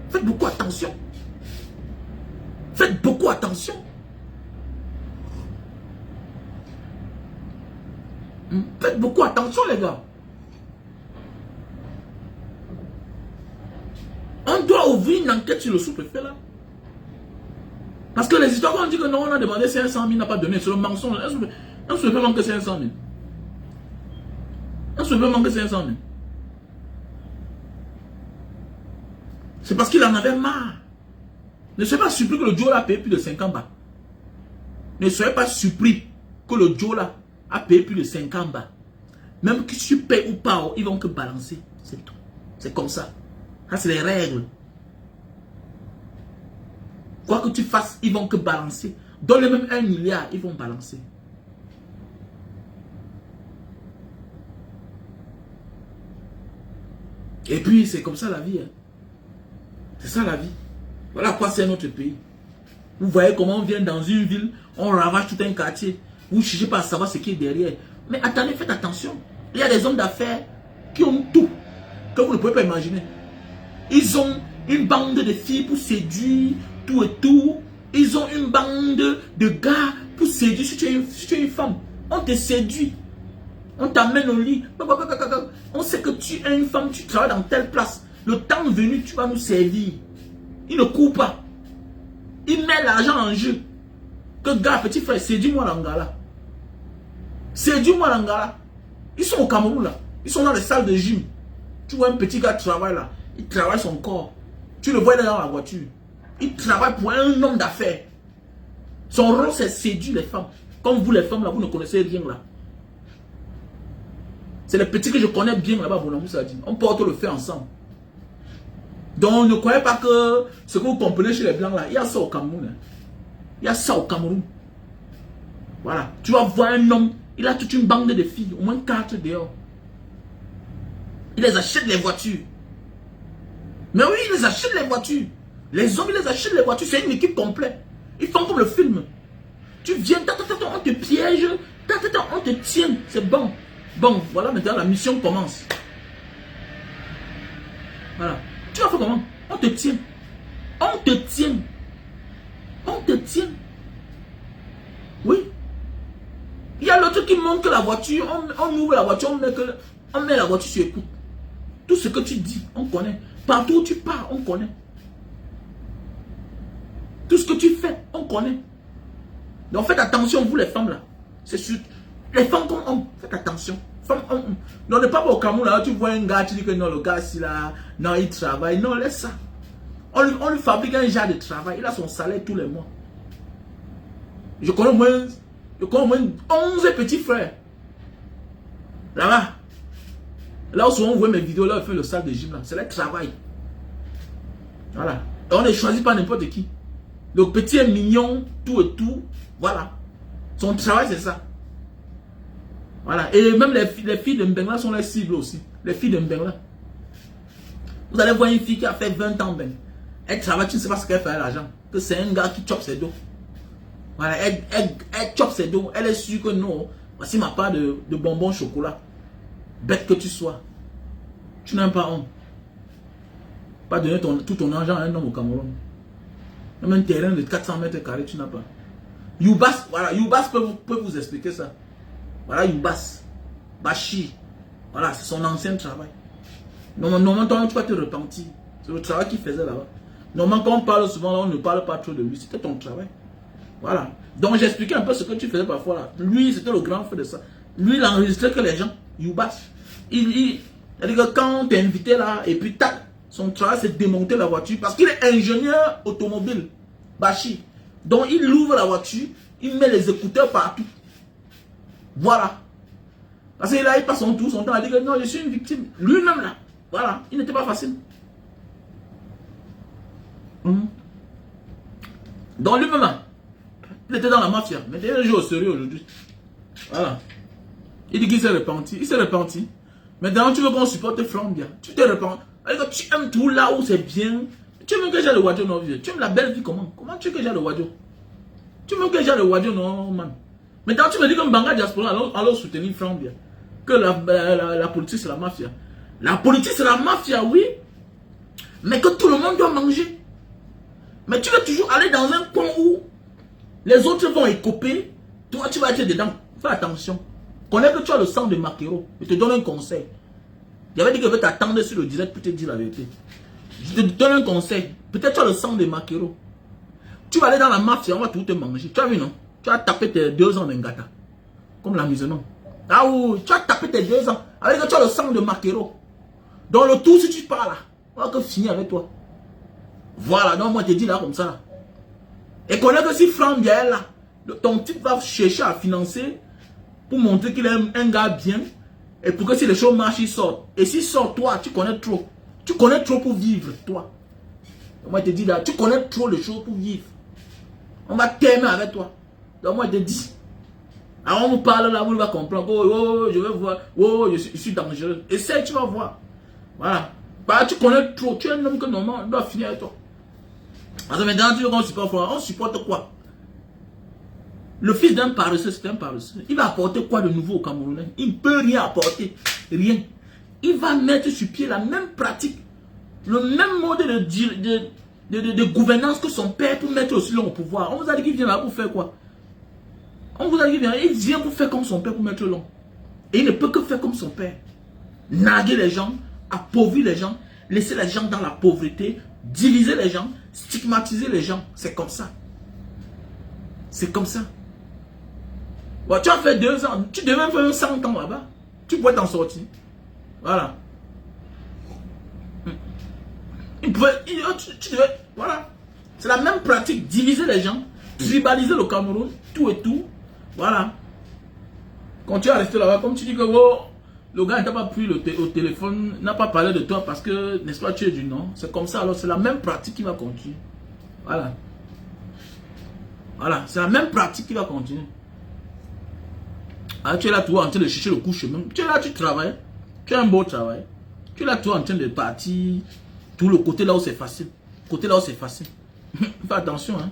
Speaker 1: Faites beaucoup attention. Faites beaucoup attention. Faites beaucoup attention, les gars. On doit ouvrir une enquête sur le sous-préfet là. Parce que les histoires, on dit que non, on a demandé 500 000, n'a pas donné. C'est le mensonge. Un sous-préfet manque 500 000. Un sous-préfet manque 500 000. C'est parce qu'il en avait marre. Ne soyez pas surpris que le Joe a payé plus de 50 bas. Ne soyez pas surpris que le Joe a payé plus de 50 bas. Même que tu payes ou pas, ils vont que balancer. C'est tout. C'est comme ça. Ça, c'est les règles. Quoi que tu fasses, ils vont que balancer. Donne même 1 milliard, ils vont balancer. Et puis, c'est comme ça la vie. Hein. C'est ça la vie. Voilà quoi c'est notre pays. Vous voyez comment on vient dans une ville, on ravage tout un quartier. Vous ne cherchez pas à savoir ce qui est derrière. Mais attendez, faites attention. Il y a des hommes d'affaires qui ont tout, que vous ne pouvez pas imaginer. Ils ont une bande de filles pour séduire, tout et tout. Ils ont une bande de gars pour séduire. Si tu es une femme, on te séduit. On t'amène au lit. On sait que tu es une femme, tu travailles dans telle place. Le temps venu, tu vas nous servir. Il ne court pas. Il met l'argent en jeu. Que gars, petit frère, séduis-moi l'Angala. Séduis-moi l'Angala. Ils sont au Cameroun là. Ils sont dans les salles de gym. Tu vois un petit gars travailler là. Il travaille son corps. Tu le vois dans la voiture. Il travaille pour un homme d'affaires. Son rôle c'est séduire les femmes. Comme vous les femmes là, vous ne connaissez rien là. C'est les petits que je connais bien là-bas, Bonamou Sadi. On porte le fait ensemble. Donc ne croyez pas que ce que vous comprenez chez les blancs là, il y a ça au Cameroun. Hein. Il y a ça au Cameroun. Voilà. Tu vas voir un homme, il a toute une bande de filles, au moins 4 dehors. Il les achète les voitures. Mais oui, il les achète les voitures. Les hommes, ils les achètent les voitures. C'est une équipe complète. Ils font comme le film. Tu viens, on te piège, on te tient. C'est bon. Bon, voilà, maintenant la mission commence. Voilà. Tu vas faire comment? On te tient. On te tient. On te tient. Oui. Il y a l'autre qui monte la voiture. On ouvre la voiture, on met la voiture sur écoute. Tout ce que tu dis, on connaît. Partout où tu pars, on connaît. Tout ce que tu fais, on connaît. Donc faites attention, vous les femmes là. C'est sûr. Les femmes comme hommes, faites attention. Femmes, hommes. Non, ne pas au Cameroun là, tu vois un gars, tu dis que non, le gars, si là, non, il travaille. Non, laisse ça. On lui fabrique un genre de travail. Il a son salaire tous les mois. Je connais au moins 11 petits frères. Là-bas. Là où souvent on voit mes vidéos, là, on fait le salle de gym là. C'est le travail. Voilà. Et on ne choisit pas n'importe qui. Le petit est mignon, tout et tout. Voilà. Son travail, c'est ça. Voilà. Et même les filles de Mbengla sont les cibles aussi. Les filles de Mbengla. Vous allez voir une fille qui a fait 20 ans, ben. Elle travaille, tu ne sais pas ce qu'elle fait avec l'argent. Que c'est un gars qui chope ses dos. Voilà. Elle chope ses dos. Elle est sûre que non. Voici ma part de bonbons chocolat. Bête que tu sois. Tu n'as pas honte. Pas donner tout ton argent à un homme au Cameroun. Même un terrain de 400 mètres carrés, tu n'as pas. Youbas, voilà, Youbas peut vous expliquer ça. Voilà, Youbas. Bachi. Voilà, c'est son ancien travail. Normalement, toi, tu vas te repentir. C'est le travail qu'il faisait là-bas. Normalement, quand on parle souvent, là, on ne parle pas trop de lui. C'était ton travail. Voilà. Donc, j'expliquais un peu ce que tu faisais parfois là. Lui, c'était le grand fait de ça. Lui, il enregistrait que les gens. Youbas. C'est-à-dire que quand tu es invité là, et puis tac, son travail c'est de démonter la voiture parce qu'il est ingénieur automobile. Bachi. Donc il ouvre la voiture, il met les écouteurs partout. Voilà. Parce que là, il passe son temps à dire que non, je suis une victime. Lui-même là. Voilà. Il n'était pas facile. Donc lui-même là, il était dans la mafia. Mais il est un jour au sérieux aujourd'hui. Voilà. Il dit qu'il s'est repenti. Il s'est repenti. Maintenant, tu veux qu'on supporte Flambia. Tu te repens. Tu aimes tout là où c'est bien. Tu aimes que j'ai le Wadjo, non, vieux. Tu aimes la belle vie, comment? Comment tu veux que j'ai le Wadjo? Tu veux que j'ai le Wadjo, non, man? Maintenant, tu me dis que Mbanga Diaspora, alors soutenir Flambia. Que la politique, c'est la mafia. La politique, c'est la mafia, oui. Mais que tout le monde doit manger. Mais tu veux toujours aller dans un coin où les autres vont écoper. Toi, tu vas être dedans. Fais attention. Connais que tu as le sang de Makero. Je te donne un conseil. J'avais dit que je vais t'attendre sur le direct pour te dire la vérité. Je te donne un conseil. Peut-être tu as le sang de Makero. Tu vas aller dans la mafia, on va tout te manger. Tu as vu, non? Tu as tapé tes 2 ans d'Engata. Comme la musulmane. Ah oui, tu as tapé tes 2 ans. Avec que tu as le sang de Makero. Dans le tout, si tu pars là, on va que finir avec toi. Voilà, donc moi je te dis là comme ça. Là. Et connais que si Franck est là, ton type va chercher à financer pour montrer qu'il est un gars bien. Et pour que si les choses marchent, il sort. Et s'il sort, toi, tu connais trop. Tu connais trop pour vivre, toi. Donc moi, je te dis là, tu connais trop les choses pour vivre. On va t'aimer avec toi. Donc moi, je te dis. Alors on nous parle là, on va comprendre. Oh, je vais voir. Oh, je suis dangereux. Essaye, tu vas voir. Voilà. Bah, tu connais trop. Tu es un homme que normalement, on doit finir avec toi. Alors maintenant, tu veux qu'on supporte quoi? On supporte quoi? Le fils d'un paresseux, c'est un paresseux. Il va apporter quoi de nouveau au Camerounais? Il ne peut rien apporter. Rien. Il va mettre sur pied la même pratique. Le même mode de gouvernance que son père pour mettre aussi long au pouvoir. On vous a dit qu'il vient là pour faire quoi? On vous a dit qu'il vient pour faire comme son père pour mettre long. Et il ne peut que faire comme son père. Narguer les gens, appauvrir les gens, laisser les gens dans la pauvreté, diviser les gens, stigmatiser les gens. C'est comme ça. C'est comme ça. Ouais, tu as fait 2 ans, tu devais faire 100 ans là-bas. Tu pourrais t'en sortir. Voilà. Tu devais, voilà. C'est la même pratique. Diviser les gens, tribaliser le Cameroun, tout et tout. Voilà. Quand tu es resté là-bas, comme tu dis que oh, le gars n'a pas pris au téléphone, n'a pas parlé de toi parce que, n'est-ce pas, tu es du nom. C'est comme ça. Alors, c'est la même pratique qui va continuer. Voilà. Voilà. C'est la même pratique qui va continuer. Ah, tu es là, toi, en train de chercher le coup chemin. Tu es là, tu travailles. Tu as un beau travail. Tu es là, toi, en train de partir. Tout le côté là où c'est facile. Côté là où c'est facile. Fais attention, hein.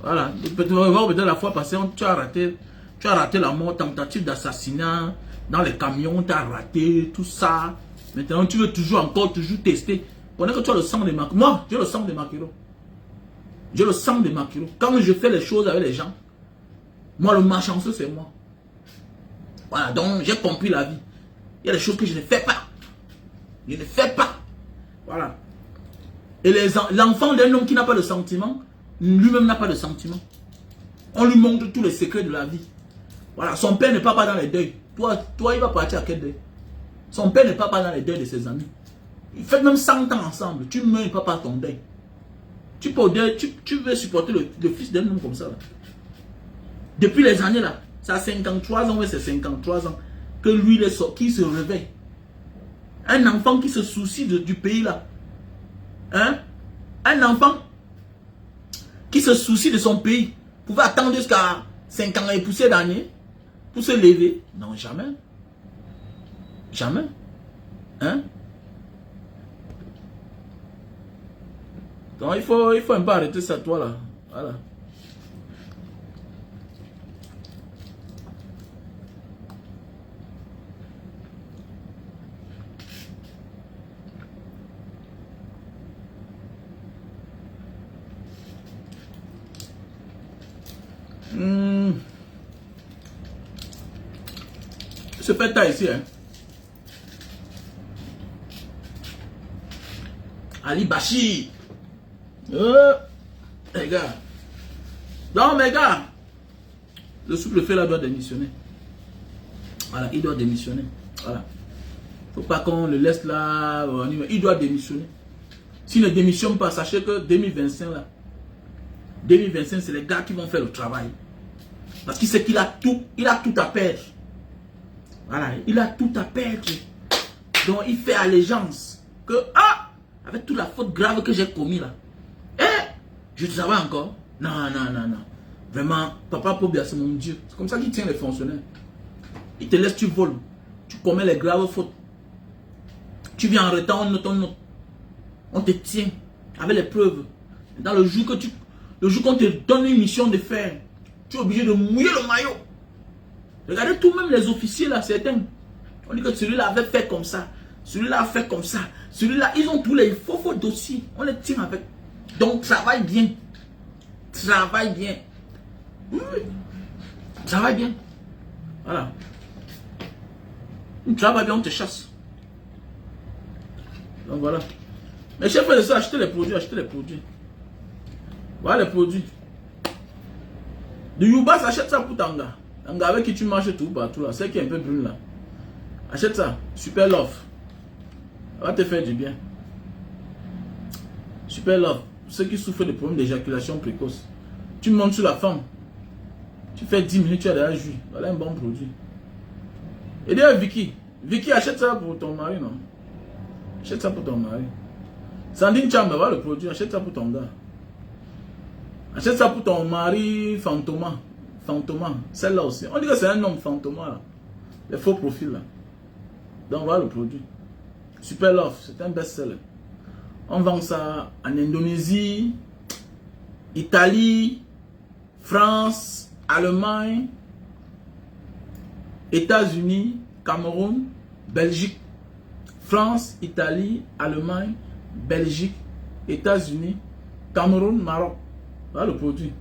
Speaker 1: Voilà. Peut-être la fois passée, tu as raté la mort, tentative d'assassinat dans les camions, tu as raté tout ça. Maintenant, tu veux toujours tester. Pendant que tu as le sang des maquereaux. Moi, j'ai le sang des maquereaux. J'ai le sang des maquereaux. Quand je fais les choses avec les gens, moi, le malchanceux, c'est moi. Voilà, donc j'ai compris la vie. Il y a des choses que je ne fais pas. Je ne fais pas. Voilà. Et l'enfant d'un homme qui n'a pas de sentiment, lui-même n'a pas de sentiment. On lui montre tous les secrets de la vie. Voilà, son père ne part pas dans les deuils. Toi, il va partir à quel deuil? Son père ne part pas dans les deuils de ses amis. Ils font même 100 ans ensemble. Tu meurs, il ne part pas à ton deuil. Tu veux supporter le fils d'un homme comme ça. Là. Depuis les années là, ça a 53 ans, ouais, c'est 53 ans, que lui, qui se réveille. Un enfant qui se soucie du pays là. Hein? Un enfant qui se soucie de son pays pouvait attendre jusqu'à 5 ans et pousser d'années pour se lever. Non, jamais. Jamais. Hein? Donc il faut un peu arrêter ça, toi là. Voilà. Ce fait ta ici, hein. Ali Bachi. Les gars. Non, mes gars. Le sous-préfet là doit démissionner. Voilà, il doit démissionner. Voilà. Faut pas qu'on le laisse là. Il doit démissionner. S'il ne démissionne pas, sachez que 2025 là. 2025, c'est les gars qui vont faire le travail. Parce qu'il sait qu'il a tout à perdre. Voilà, il a tout à perdre. Donc il fait allégeance. Que, avec toute la faute grave que j'ai commis là. Je travaille encore. Non. Vraiment, Papa Pobia, c'est mon Dieu. C'est comme ça qu'il tient les fonctionnaires. Il te laisse, tu voles. Tu commets les graves fautes. Tu viens en retard, on note. On te tient avec les preuves. Dans le jour qu'on te donne une mission de faire, tu es obligé de mouiller le maillot. Regardez tout même les officiers là, certains. On dit que celui-là avait fait comme ça. Celui-là a fait comme ça. Celui-là, ils ont tous les faux dossiers. On les tient avec. Donc, travaille bien. Travaille bien. Oui. Travaille bien. Voilà. Travaille bien, on te chasse. Donc, voilà. Mais chef de ça, achetez les produits. Voilà les produits. De Yuba, achète ça pour Tanga. Tanga avec qui tu marches tout partout là. C'est qui est un peu brune là. Achète ça. Super Love. Ça va te faire du bien. Super Love. Ceux qui souffrent de problèmes d'éjaculation précoce. Tu montes sur la femme. Tu fais 10 minutes, tu as déjà joué. Voilà un bon produit. Et d'ailleurs, Vicky. Vicky, achète ça pour ton mari, non? Achète ça pour ton mari. Sandine Chamba, voilà le produit. Achète ça pour ton gars. Achète ça pour ton mari Fantoma. Celle-là aussi. On dit que c'est un homme Fantoma là. Les faux profils là. Donc voilà le produit. Super Love, c'est un best-seller. On vend ça en Indonésie, Italie, France, Allemagne, États-Unis, Cameroun, Belgique. France, Italie, Allemagne, Belgique, États-Unis, Cameroun, Maroc. Voilà le produit.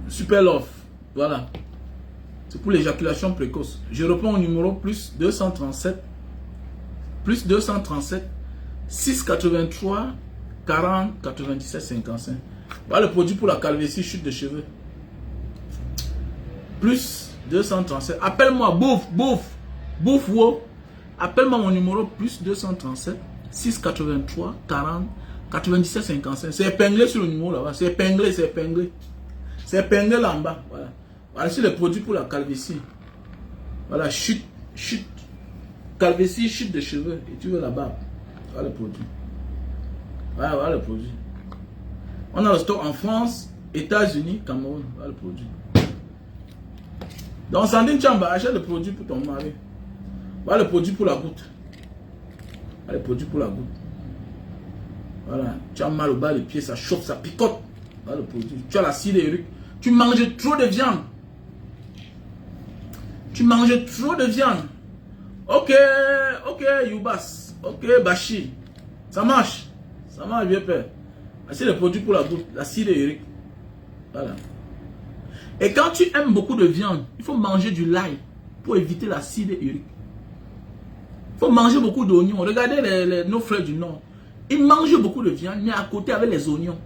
Speaker 1: Super Love. Voilà. C'est pour l'éjaculation précoce. Je reprends au numéro plus 237. Plus 237 6,83, 40, 97, 55. Voilà le produit pour la calvitie, chute de cheveux. Plus 237. Appelle-moi, bouffe, wow. Appelle-moi mon numéro, plus 237, 6,83, 40, 97, 55. C'est épinglé sur le numéro là-bas. C'est épinglé. C'est épinglé là en bas. Voilà. Voilà, c'est le produit pour la calvitie. Voilà, chute. Calvitie, chute de cheveux. Et tu veux la barbe. Voilà le produit. Voilà le produit. On a le stock en France, États-Unis, Cameroun. Voilà le produit. Donc, Sandine Chamba, achète le produit pour ton mari. Voilà le produit pour la goutte. Voilà le produit pour la goutte. Voilà. Tu as mal au bas des pieds, ça chauffe, ça picote. Voilà le produit. Tu as l'acide urique. Tu manges trop de viande. Ok, Youbas. Ok, Bashi. Ça marche, vieux père. C'est le produit pour la goutte, l'acide urique. Voilà. Et quand tu aimes beaucoup de viande, il faut manger du lait pour éviter l'acide urique. Il faut manger beaucoup d'oignons. Regardez nos frères du Nord. Ils mangent beaucoup de viande, mais à côté avec les oignons.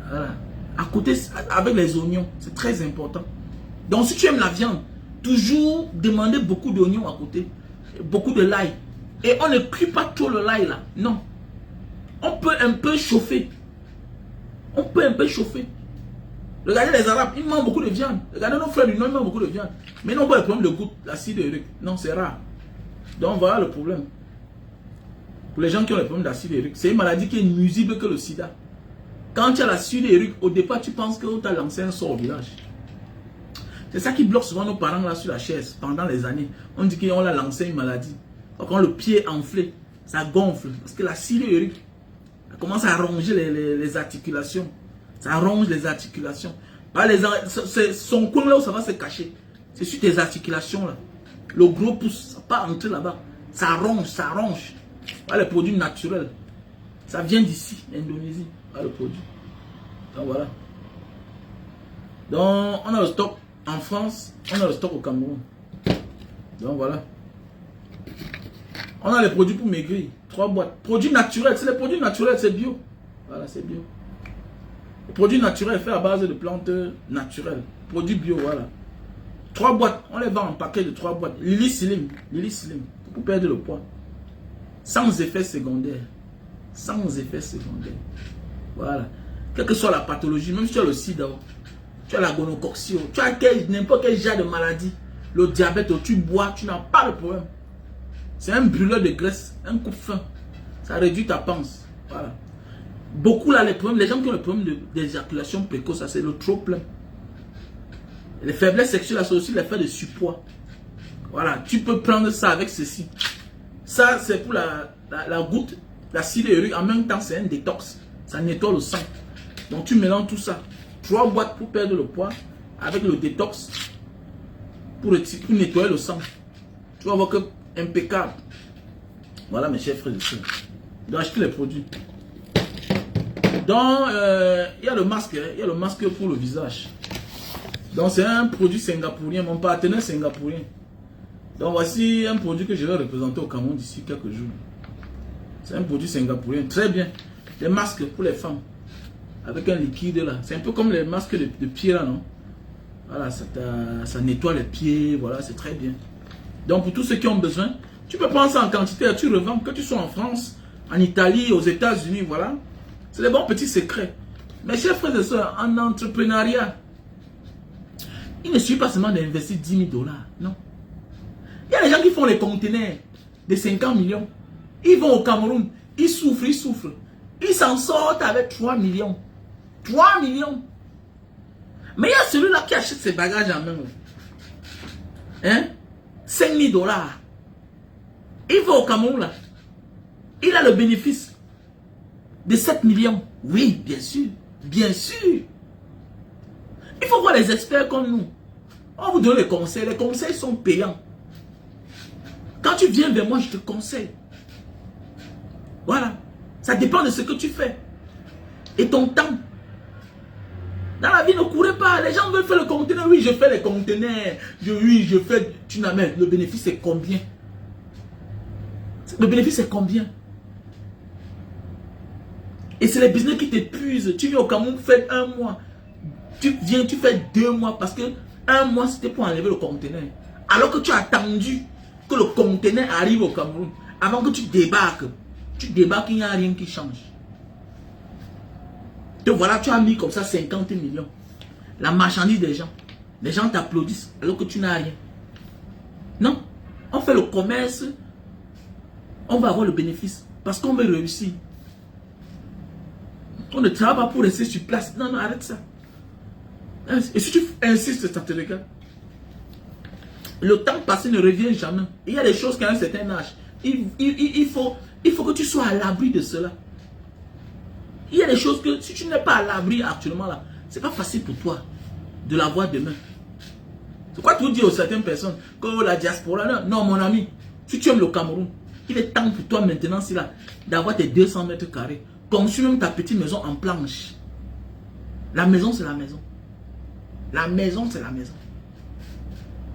Speaker 1: Voilà. À côté avec les oignons, c'est très important. Donc si tu aimes la viande, toujours demander beaucoup d'oignons à côté. Beaucoup de l'ail. Et on ne cuit pas trop le l'ail là. Non. On peut un peu chauffer. Regardez les Arabes, ils mangent beaucoup de viande. Regardez nos frères du Nord, ils mangent beaucoup de viande. Mais non pas le problème de goutte, l'acide urique. Non, c'est rare. Donc voilà le problème. Pour les gens qui ont le problème d'acide urique, c'est une maladie qui est nuisible que le sida. Quand tu as l'acide urique, au départ, tu penses que tu as lancé un sort au village. C'est ça qui bloque souvent nos parents là sur la chaise pendant les années. On dit qu'on a lancé une maladie. Quand le pied est enflé, ça gonfle. Parce que l'acide urique, ça commence à ronger les articulations. Ça ronge les articulations. Son coin là où ça va se cacher. C'est sur tes articulations là. Le gros pouce, ça va entrer là-bas. Ça ronge. Voilà le produit naturel. Ça vient d'ici, l'Indonésie. Voilà le produit. Donc voilà. Donc on a le stock en France, on a le stock au Cameroun. Donc voilà. On a les produits pour maigrir. 3 boîtes. Produits naturels. C'est les produits naturels, c'est bio. Voilà, c'est bio. Les produits naturels faits à base de plantes naturelles. Produits bio, voilà. 3 boîtes. On les vend en paquet de 3 boîtes. Lily Slim. Pour perdre le poids. Sans effet secondaire. Voilà. Quelle que soit la pathologie, même si tu as le sida, tu as la gonocoxie, tu as n'importe quel genre de maladie, le diabète, tu bois, tu n'as pas de problème. C'est un brûleur de graisse, un coupe-faim. Ça réduit ta panse. Voilà. Beaucoup là, les gens qui ont le problème d'éjaculation précoce, ça c'est le trop plein. Les faiblesses sexuelles, c'est aussi l'effet de surpoids. Voilà, tu peux prendre ça avec ceci. Ça, c'est pour la goutte, l'acide urique. En même temps, c'est un détox. Ça nettoie le sang. Donc, tu mélanges tout ça. 3 boîtes pour perdre le poids avec le détox pour nettoyer le sang. Tu vas voir que impeccable. Voilà, mes chers frères et sœurs. Donc, achetez les produits. Donc, il y a le masque. Il y a le masque pour le visage. Donc, c'est un produit singapourien. Mon partenaire singapourien. Donc, voici un produit que je vais représenter au Cameroun d'ici quelques jours. C'est un produit singapourien. Très bien. Des masques pour les femmes. Avec un liquide là. C'est un peu comme les masques de pied là, non? Voilà, ça nettoie les pieds. Voilà, c'est très bien. Donc, pour tous ceux qui ont besoin, tu peux prendre ça en quantité et tu revends. Que tu sois en France, en Italie, aux États-Unis, voilà. C'est des bons petits secrets. Mes chers frères et sœurs, en entrepreneuriat, il ne suffit pas seulement d'investir 10 000 $. Non. Il y a des gens qui font les conteneurs de 50 millions. Ils vont au Cameroun. Ils souffrent. Ils s'en sortent avec 3 millions. 3 millions. Mais il y a celui-là qui achète ses bagages en main. Hein? 5 000 $. Il va au Cameroun là. Il a le bénéfice de 7 millions. Oui, bien sûr. Bien sûr. Il faut voir les experts comme nous. On vous donne les conseils. Les conseils sont payants. Quand tu viens vers moi, je te conseille. Voilà. Ça dépend de ce que tu fais. Et ton temps. Dans la vie, ne courez pas. Les gens veulent faire le conteneur. Oui, je fais les conteneurs. Oui, je fais. Tu n'as même. Le bénéfice, c'est combien? Le bénéfice, c'est combien? Et c'est les business qui t'épuisent. Tu viens au Cameroun, fais 1 mois. Tu viens, tu fais 2 mois parce que 1 mois, c'était pour enlever le conteneur. Alors que tu as attendu que le conteneur arrive au Cameroun. Avant que tu débarques, il n'y a rien qui change. Te voilà, tu as mis comme ça 50 millions. La marchandise des gens. Les gens t'applaudissent alors que tu n'as rien. Non. On fait le commerce. On va avoir le bénéfice. Parce qu'on veut réussir. On ne travaille pas pour rester sur place. Non, non, arrête ça. Et si tu insistes, ça te regarde. Le temps passé ne revient jamais. Il y a des choses qui ont un certain âge. Il faut que tu sois à l'abri de cela. Il y a des choses que si tu n'es pas à l'abri actuellement là, c'est pas facile pour toi de l'avoir demain. C'est quoi tu dis aux certaines personnes que la diaspora, non, non mon ami, si tu aimes le Cameroun, il est temps pour toi maintenant d'avoir tes 200 mètres carrés. Construis même ta petite maison en planche. La maison c'est la maison. La maison c'est la maison.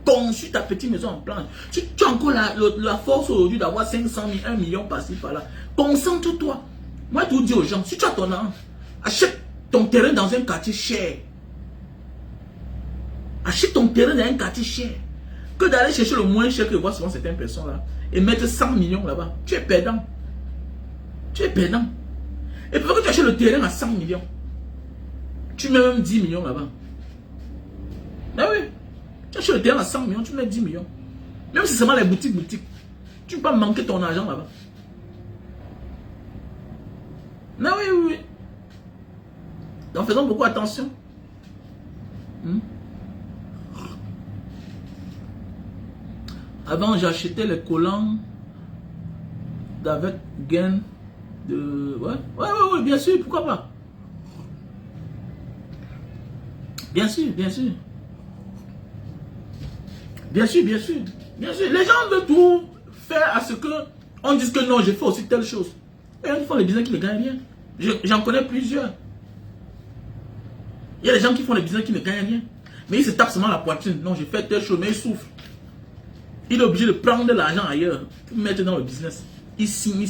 Speaker 1: Conçu ta petite maison en planche. Tu as encore la force aujourd'hui d'avoir 500 000, 1 million par-ci par-là. Concentre-toi. Moi, je te dis aux gens, si tu as ton argent, achète ton terrain dans un quartier cher. Achète ton terrain dans un quartier cher. Que d'aller chercher le moins cher que voient souvent certaines personnes là et mettre 100 millions là-bas. Tu es perdant. Tu es perdant. Et pourquoi tu achètes le terrain à 100 millions? Tu mets même 10 millions là-bas. Ah oui. Tu achètes le terrain à 100 millions, tu mets 10 millions. Même si c'est seulement les boutiques. Tu ne peux pas manquer ton argent là-bas. Non, oui, oui, oui. Donc faisons beaucoup attention. Avant, j'achetais les collants d'avec gain de... Ouais, bien sûr, pourquoi pas? Bien sûr. Bien sûr. Les gens veulent tout faire à ce que on dise que non, j'ai fait aussi telle chose. Et ils font les business qui ne gagnent rien. J'en connais plusieurs. Il y a des gens qui font les business qui ne gagnent rien. Mais ils se tapent seulement la poitrine. Non, j'ai fait telle chose, mais ils souffrent. Il est obligé de prendre de l'argent ailleurs pour mettre dans le business. Il signe.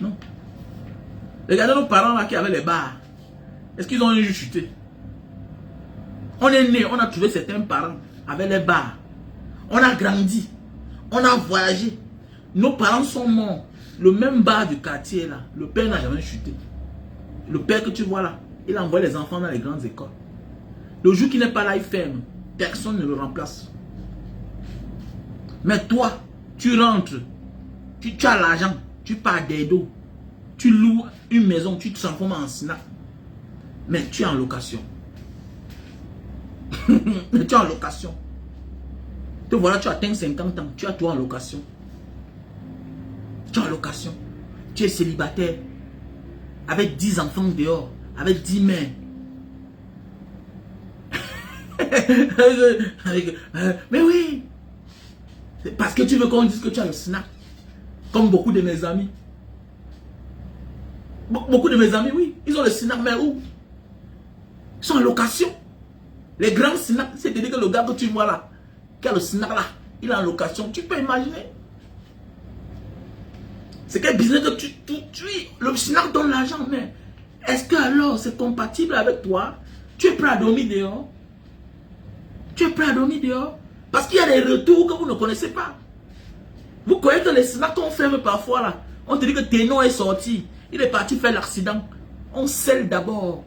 Speaker 1: Non. Regardez nos parents là qui avaient les bars. Est-ce qu'ils ont un jour chuté? On est né, on a trouvé certains parents avec les bars. On a grandi. On a voyagé. Nos parents sont morts. Le même bar du quartier là, le père n'a jamais chuté. Le père que tu vois là, il envoie les enfants dans les grandes écoles. Le jour qu'il n'est pas là, il ferme. Personne ne le remplace. Mais toi, tu rentres, tu as l'argent, tu pars des dos, tu loues une maison, tu te transformes en snack. Mais tu es en location. Mais tu es en location. Te voilà, tu atteins 50 ans, tu as toi en location. Tu es en location. Tu es célibataire. Avec 10 enfants dehors. Avec 10 mains. Mais oui. C'est parce que tu veux qu'on dise que tu as le snack. Comme beaucoup de mes amis. Beaucoup de mes amis, oui. Ils ont le snack, mais où? Ils sont en location. Les grands snacks, c'est-à-dire que le gars que tu vois là, qui a le snack là, il est en location. Tu peux imaginer. C'est quel business que tu le snack donne l'argent, mais est-ce que alors c'est compatible avec toi? Tu es prêt à dormir dehors? Tu es prêt à dormir dehors? Parce qu'il y a des retours que vous ne connaissez pas. Vous croyez que les snacks qu'on ferme parfois là, on te dit que Ténon est sorti, il est parti faire l'accident. On scelle d'abord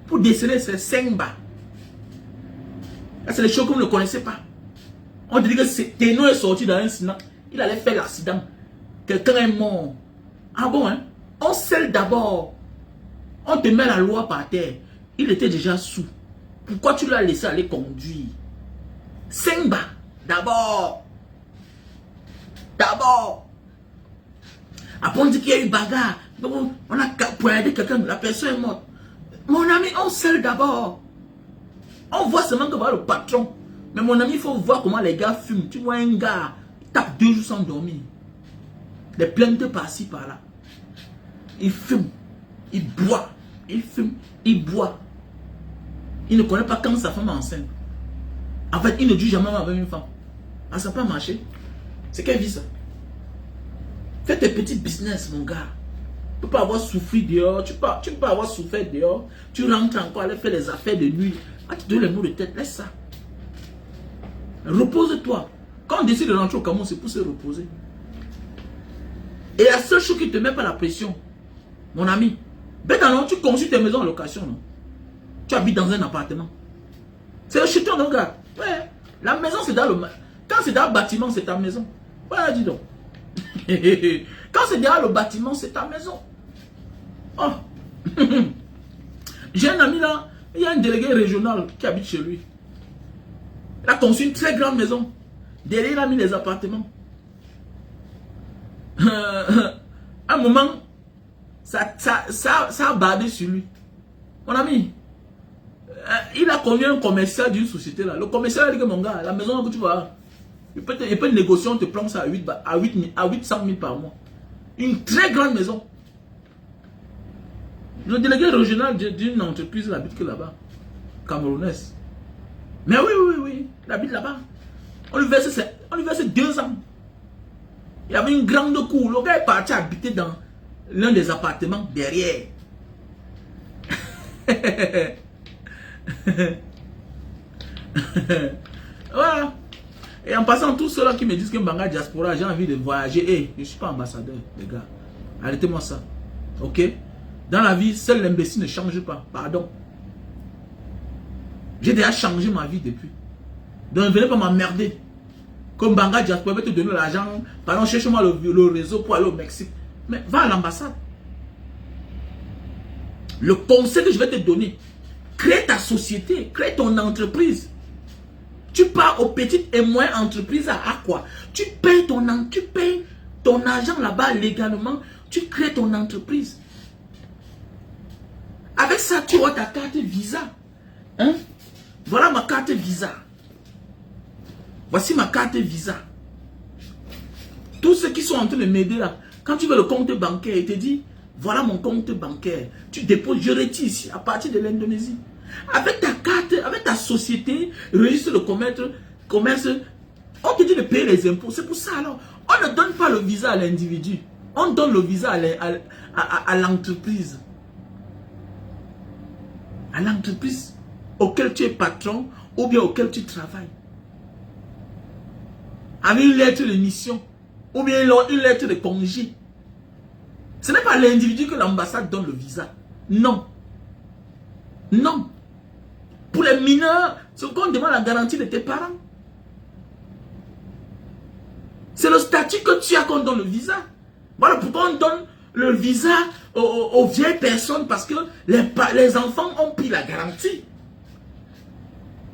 Speaker 1: pour déceler ses 5 bas. C'est les choses que vous ne connaissez pas. On te dit que Ténon est sorti dans un snack, il allait faire l'accident. Quelqu'un est mort. Ah bon, hein? On scelle d'abord. On te met la loi par terre. Il était déjà sous. Pourquoi tu l'as laissé aller conduire? 5 bas. D'abord. Après on dit qu'il y a eu bagarre. On a poignardé quelqu'un. La personne est morte. Mon ami, on scelle d'abord. On voit seulement que voilà le patron. Mais mon ami, il faut voir comment les gars fument. Tu vois un gars, il tape 2 jours sans dormir. Les plaintes par-ci, par-là. Il fume. Il boit. Il fume. Il boit. Il ne connaît pas quand sa femme est enceinte. En fait, il ne dit jamais avec une femme. Ah, ça n'a pas marché. C'est quelle vie ça? Fais tes petits business, mon gars. Tu peux pas avoir souffert dehors, tu peux pas avoir souffert dehors. Tu rentres encore, aller faire les affaires de nuit. Ah, tu donnes les mots de tête, laisse ça. Repose-toi. Quand on décide de rentrer au Cameroun, c'est pour se reposer. Et la seule chose qui ne te met pas la pression, mon ami, ben tu construis tes maisons en location, non? Tu habites dans un appartement. C'est chez toi, non, gars? Ouais. La maison, c'est dans le... Quand c'est dans le bâtiment, c'est ta maison. Voilà, dis donc. Quand c'est dans le bâtiment, c'est ta maison. Oh. J'ai un ami là, il y a un délégué régional qui habite chez lui. Il a construit une très grande maison. Derrière, il a mis les appartements. À un moment, ça a bardé sur lui. Mon ami, il a connu un commercial d'une société là. Le commercial a dit que mon gars, la maison que tu vas, il peut négocier, on te prend ça à 800 000 par mois. Une très grande maison. Le délégué régional d'une entreprise, il habite que là-bas. Camerounaise. Mais oui, il habite là-bas. On lui versait 2 ans. Il y avait une grande cour. Le gars est parti habiter dans l'un des appartements derrière. Voilà. Et en passant, tous ceux-là qui me disent que Mbanga Diaspora, j'ai envie de voyager. Hey, je ne suis pas ambassadeur, les gars. Arrêtez-moi ça. Ok? Dans la vie, seul l'imbécile ne change pas. Pardon. J'ai déjà changé ma vie depuis. Donc ne venez pas m'emmerder. Comme Mbanga Diaspora va te donner l'argent. Pardon, cherche-moi le réseau pour aller au Mexique. Mais va à l'ambassade. Le conseil que je vais te donner, crée ta société, crée ton entreprise. Tu pars aux petites et moyennes entreprises à quoi? Tu payes ton argent là-bas légalement, tu crées ton entreprise. Avec ça, tu auras ta carte Visa. Hein? Voilà ma carte Visa. Voici ma carte Visa. Tous ceux qui sont en train de m'aider là, quand tu veux le compte bancaire, il te dit, voilà mon compte bancaire. Tu déposes, je retire ici, à partir de l'Indonésie. Avec ta carte, avec ta société, registre de commerce, on te dit de payer les impôts. C'est pour ça alors, on ne donne pas le visa à l'individu. On donne le visa à l'entreprise. À l'entreprise auquel tu es patron ou bien auquel tu travailles. Avec une lettre de mission ou bien une lettre de congé. Ce n'est pas à l'individu que l'ambassade donne le visa. Non. Non. Pour les mineurs, c'est qu'on demande la garantie de tes parents. C'est le statut que tu as qu'on donne le visa. Voilà pourquoi on donne le visa aux vieilles personnes, parce que les enfants ont pris la garantie.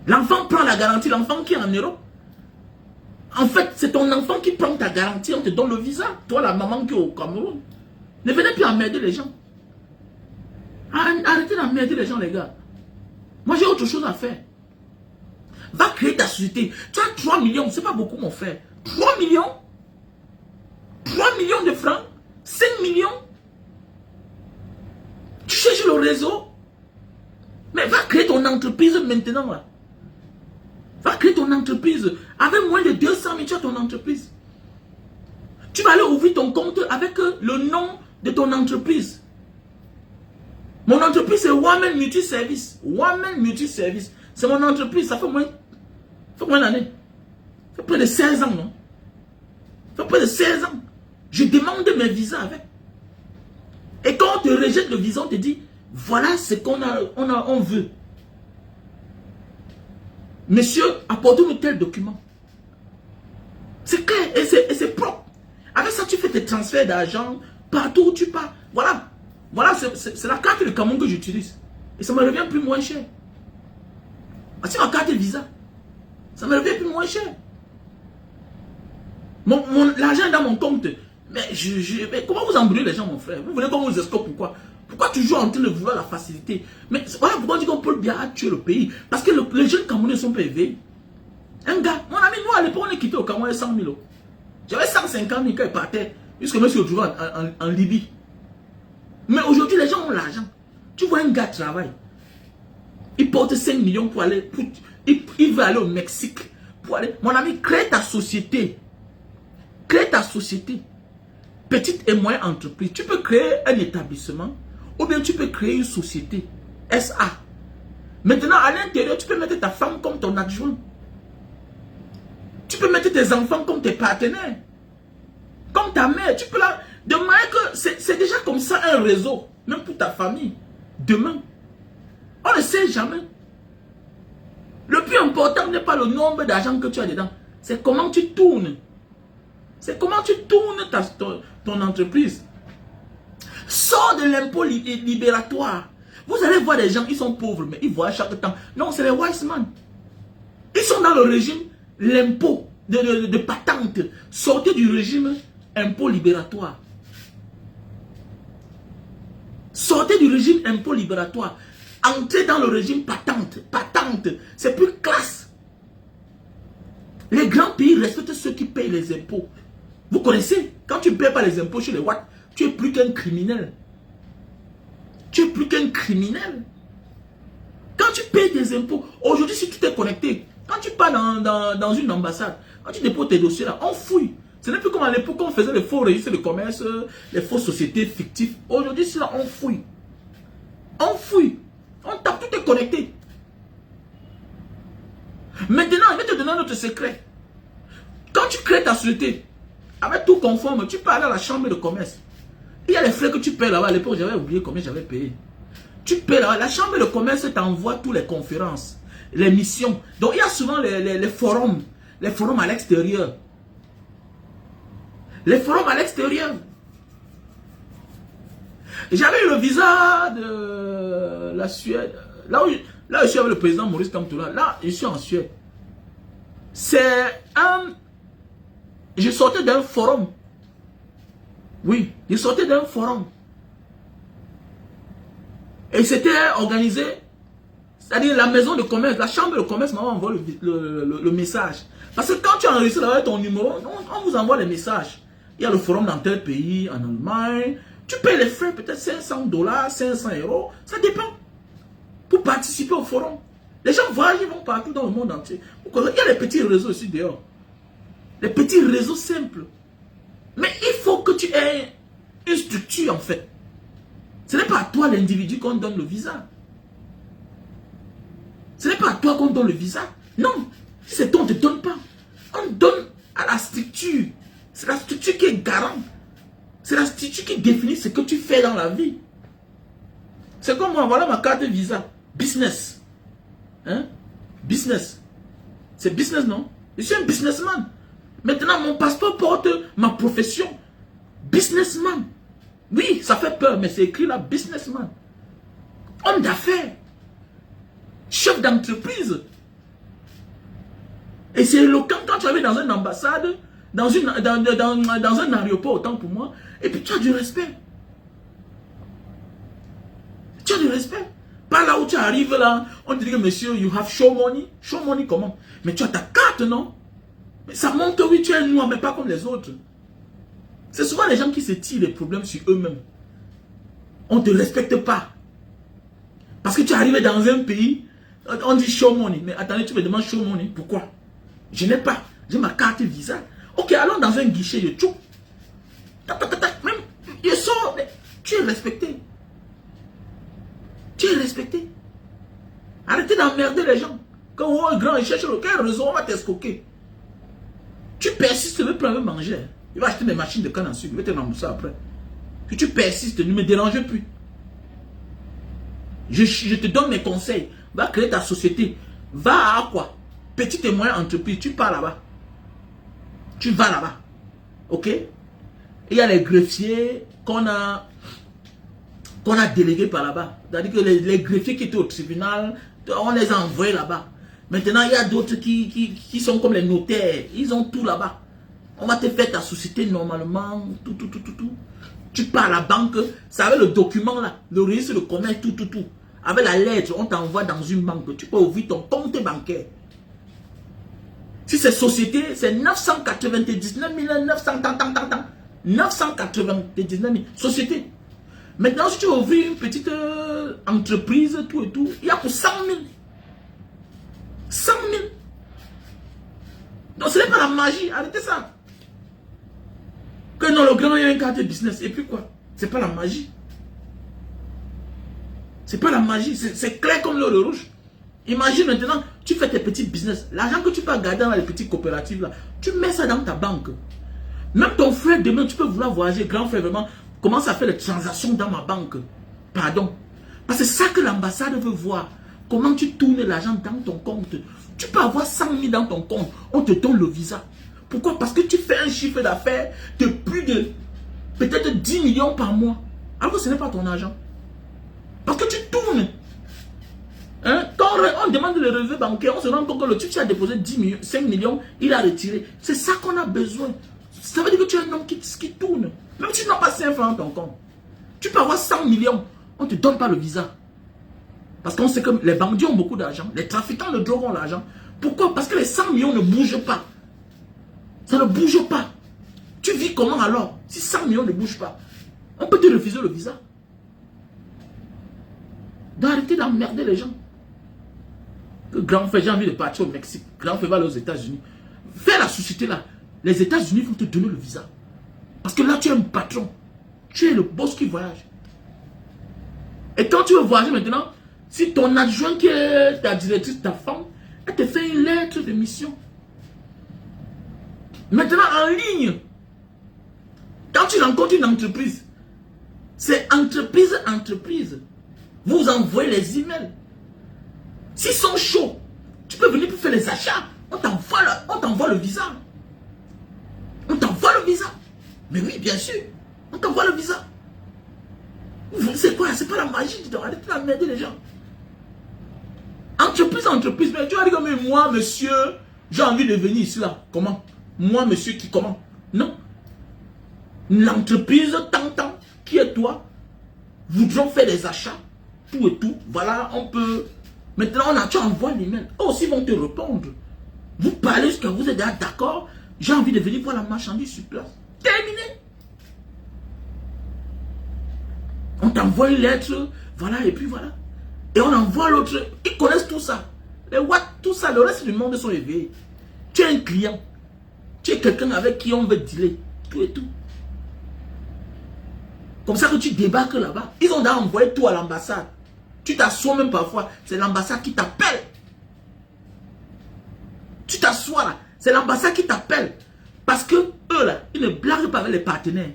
Speaker 1: L'enfant prend la garantie, l'enfant qui est en Europe. En fait, c'est ton enfant qui prend ta garantie, on te donne le visa. Toi, la maman qui est au Cameroun. Ne venez plus emmerder les gens. Arrêtez d'emmerder les gens, les gars. Moi, j'ai autre chose à faire. Va créer ta société. Tu as 3 millions, c'est pas beaucoup, mon frère. 3 millions 3 millions de francs, 5 millions. Tu cherches le réseau. Mais va créer ton entreprise maintenant, là. Va créer ton entreprise. Avec moins de 200 000, tu as ton entreprise. Tu vas aller ouvrir ton compte avec le nom de ton entreprise. Mon entreprise, c'est Women Multi-Service. Women Multi-Service. C'est mon entreprise. Ça fait moins d'années. Ça fait près de 16 ans, non? Ça fait près de 16 ans. Je demande mes visas avec. Et quand on te rejette le visa, on te dit, voilà ce qu'on veut. Monsieur, apportez-nous tel document. C'est clair et c'est propre. Avec ça, tu fais tes transferts d'argent partout où tu pars. Voilà. Voilà, c'est la carte de Cameroun que j'utilise. Et ça me revient plus moins cher. C'est ma carte Visa. Ça me revient plus moins cher. L'argent est dans mon compte. Mais comment vous embrouillez les gens, mon frère? Vous voulez qu'on vous escorte, pourquoi? Pourquoi toujours en train de vouloir la facilité? Mais voilà pourquoi on dit qu'on peut bien tuer le pays. Parce que les jeunes Camerounais ne sont pas éveillés. Un gars, mon ami, nous à l'époque, on est quitté au Cameroun 100 000 euros. J'avais 150 000 quand il partait. Jusqu'à me suis retrouvé en Libye. Mais aujourd'hui, les gens ont l'argent. Tu vois un gars travaille. Il porte 5 millions pour aller. Il veut aller au Mexique. Pour aller. Mon ami, crée ta société. Crée ta société. petite et moyenne entreprise. Tu peux créer un établissement ou bien tu peux créer une société. SA. Maintenant, à l'intérieur, tu peux mettre ta femme comme ton adjoint. Tu peux mettre tes enfants comme tes partenaires. Comme ta mère. Tu peux la... De manière que c'est déjà comme ça un réseau. Même pour ta famille. Demain. On ne sait jamais. Le plus important n'est pas le nombre d'argent que tu as dedans. C'est comment tu tournes. C'est comment tu tournes ton entreprise. Sors de l'impôt libératoire. Vous allez voir des gens, ils sont pauvres, mais ils voient chaque temps. Non, c'est les wise men. Ils sont dans le régime, l'impôt de patente. Sortez du régime impôt libératoire. Sortez du régime impôt libératoire. Entrez dans le régime patente. Patente, c'est plus classe. Les grands pays respectent ceux qui payent les impôts. Vous connaissez, quand tu ne payes pas les impôts chez les Watt, tu es plus qu'un criminel. Tu es plus qu'un criminel. Quand tu payes tes impôts, aujourd'hui si tu t'es connecté, quand tu pars dans une ambassade, quand tu déposes tes dossiers là, on fouille. Ce n'est plus comme à l'époque on faisait les faux registres de commerce, les fausses sociétés fictives. Aujourd'hui, c'est là, on fouille. On fouille. On tape, tout est connecté. Maintenant, je vais te donner un autre secret. Quand tu crées ta société, avec tout conforme, tu peux aller à la chambre de commerce. Il y a les frais que tu payes là-bas. À l'époque, j'avais oublié combien j'avais payé. Tu payes là-bas. La chambre de commerce t'envoie toutes les conférences, les missions. Donc, il y a souvent les forums. Les forums à l'extérieur. Les forums à l'extérieur. J'avais eu le visa de la Suède. Là où je suis avec le président Maurice Kamtoula. Là, je suis en Suède. C'est un... Je sortais d'un forum. Oui, je sortais d'un forum. Et c'était organisé, c'est-à-dire la maison de commerce, la chambre de commerce m'a envoyé le message. Parce que quand tu enregistres avec ton numéro, on vous envoie les messages. Il y a le forum dans tel pays, en Allemagne. Tu payes les frais, peut-être $500, 500 €. Ça dépend. Pour participer au forum. Les gens voyagent, ils vont partout dans le monde entier. Il y a les petits réseaux ici dehors. Les petits réseaux simples. Mais il faut que tu aies une structure en fait. Ce n'est pas à toi l'individu qu'on donne le visa. Ce n'est pas à toi qu'on donne le visa. Non. Si c'est toi, on ne te donne pas. On donne à la structure. C'est la structure qui est garante. C'est la structure qui définit ce que tu fais dans la vie. C'est comme moi, voilà ma carte visa. Business. Hein? Business. C'est business, non? Je suis un businessman. Maintenant, mon passeport porte ma profession. Businessman. Oui, ça fait peur, mais c'est écrit là, businessman. Homme d'affaires. Chef d'entreprise. Et c'est éloquent quand tu arrives dans une ambassade, dans un aéroport, autant pour moi, et puis tu as du respect. Tu as du respect. Pas là où tu arrives là, on te dit que monsieur, you have show money. Show money comment? Mais tu as ta carte, non? Mais ça montre que oui, tu es noir, mais pas comme les autres. C'est souvent les gens qui se tirent les problèmes sur eux-mêmes. On ne te respecte pas. Parce que tu es arrivé dans un pays, on dit show money. Mais attendez, tu me demandes show money. Pourquoi? Je n'ai pas. J'ai ma carte visa. Ok, allons dans un guichet, je tchou. Même, je sors, mais tu es respecté. Tu es respecté. Arrêtez d'emmerder les gens. Quand on est grand, il cherche quelle raison, on va t'escroquer. Tu persistes, le premier manger. Il va acheter des machines de canne à sucre, il va te rembourser après. Si tu persistes, ne me dérange plus. Je te donne mes conseils. Va créer ta société. Va à quoi? Petite et moyenne entreprise. Tu pars là-bas. Tu vas là-bas. Ok? Il y a les greffiers qu'on a délégués par là-bas. C'est-à-dire que les greffiers qui étaient au tribunal, on les a envoyés là-bas. Maintenant, il y a d'autres qui sont comme les notaires. Ils ont tout là-bas. On va te faire ta société normalement. Tout. Tu pars à la banque. C'est avec le document là. Le registre de commerce, tout. Avec la lettre, on t'envoie dans une banque. Tu peux ouvrir ton compte bancaire. Si c'est société, c'est 999 900. 999 000. Société. Maintenant, si tu ouvres une petite entreprise, tout, il y a pour 100 000. 100 000. Donc ce n'est pas la magie, arrêtez ça. Que non, le grand, il y a une carte de business. Et puis quoi? C'est pas la magie. C'est pas la magie. C'est clair comme l'eau de rouge. Imagine maintenant, tu fais tes petits business. L'argent que tu peux garder dans les petites coopératives là, tu mets ça dans ta banque. Même ton frère demain, tu peux vouloir voyager. Grand frère, vraiment, commence à faire les transactions dans ma banque. Pardon. Parce que c'est ça que l'ambassade veut voir. Comment tu tournes l'argent dans ton compte. Tu peux avoir 100 000 dans ton compte. On te donne le visa. Pourquoi? Parce que tu fais un chiffre d'affaires de plus de peut-être 10 millions par mois. Alors que ce n'est pas ton argent. Parce que tu tournes. Hein? Quand on demande le relevé bancaire, on se rend compte que le type qui a déposé 10 millions, 5 millions, il a retiré. C'est ça qu'on a besoin. Ça veut dire que tu es un homme qui tourne. Même si tu n'as pas 5 francs dans ton compte. Tu peux avoir 100 millions. On ne te donne pas le visa. Parce qu'on sait que les bandits ont beaucoup d'argent. Les trafiquants de drogue ont l'argent. Pourquoi? Parce que les 100 millions ne bougent pas. Ça ne bouge pas. Tu vis comment alors? Si 100 millions ne bougent pas, on peut te refuser le visa. D'arrêter d'emmerder les gens. Que grand frère, j'ai envie de partir au Mexique. Grand frère va aller aux États-Unis. Fais la société là. Les États-Unis vont te donner le visa. Parce que là, tu es un patron. Tu es le boss qui voyage. Et quand tu veux voyager maintenant, si ton adjoint qui est ta directrice, ta femme, elle te fait une lettre de mission. Maintenant, en ligne, quand tu rencontres une entreprise, c'est entreprise. Vous envoyez les emails. S'ils sont chauds, tu peux venir pour faire les achats. On t'envoie le visa. On t'envoie le visa. Mais oui, bien sûr. On t'envoie le visa. C'est quoi? C'est pas la magie. Tu dois arrêter d'emmerder les gens. Entreprise. Mais tu vas dire, mais moi, monsieur, j'ai envie de venir ici, là. Comment? Moi, monsieur, qui comment? Non. L'entreprise, tant, qui est toi, voudront faire des achats, tout et tout. Voilà, on peut. Maintenant, tu envoies l'email. Oh, aussi, ils vont te répondre. Vous parlez jusqu'à vous êtes d'accord. J'ai envie de venir voir la marchandise sur place. Terminé. On t'envoie une lettre, voilà, et puis voilà. Et on envoie l'autre. Ils connaissent tout ça. Les what, tout ça, le reste du monde sont éveillés. Tu es un client. Tu es quelqu'un avec qui on veut dealer. Tout et tout. Comme ça que tu débarques là-bas. Ils ont déjà envoyé tout à l'ambassade. Tu t'assois même parfois. C'est l'ambassade qui t'appelle. Tu t'assois là. C'est l'ambassade qui t'appelle. Parce que eux là, ils ne blaguent pas avec les partenaires.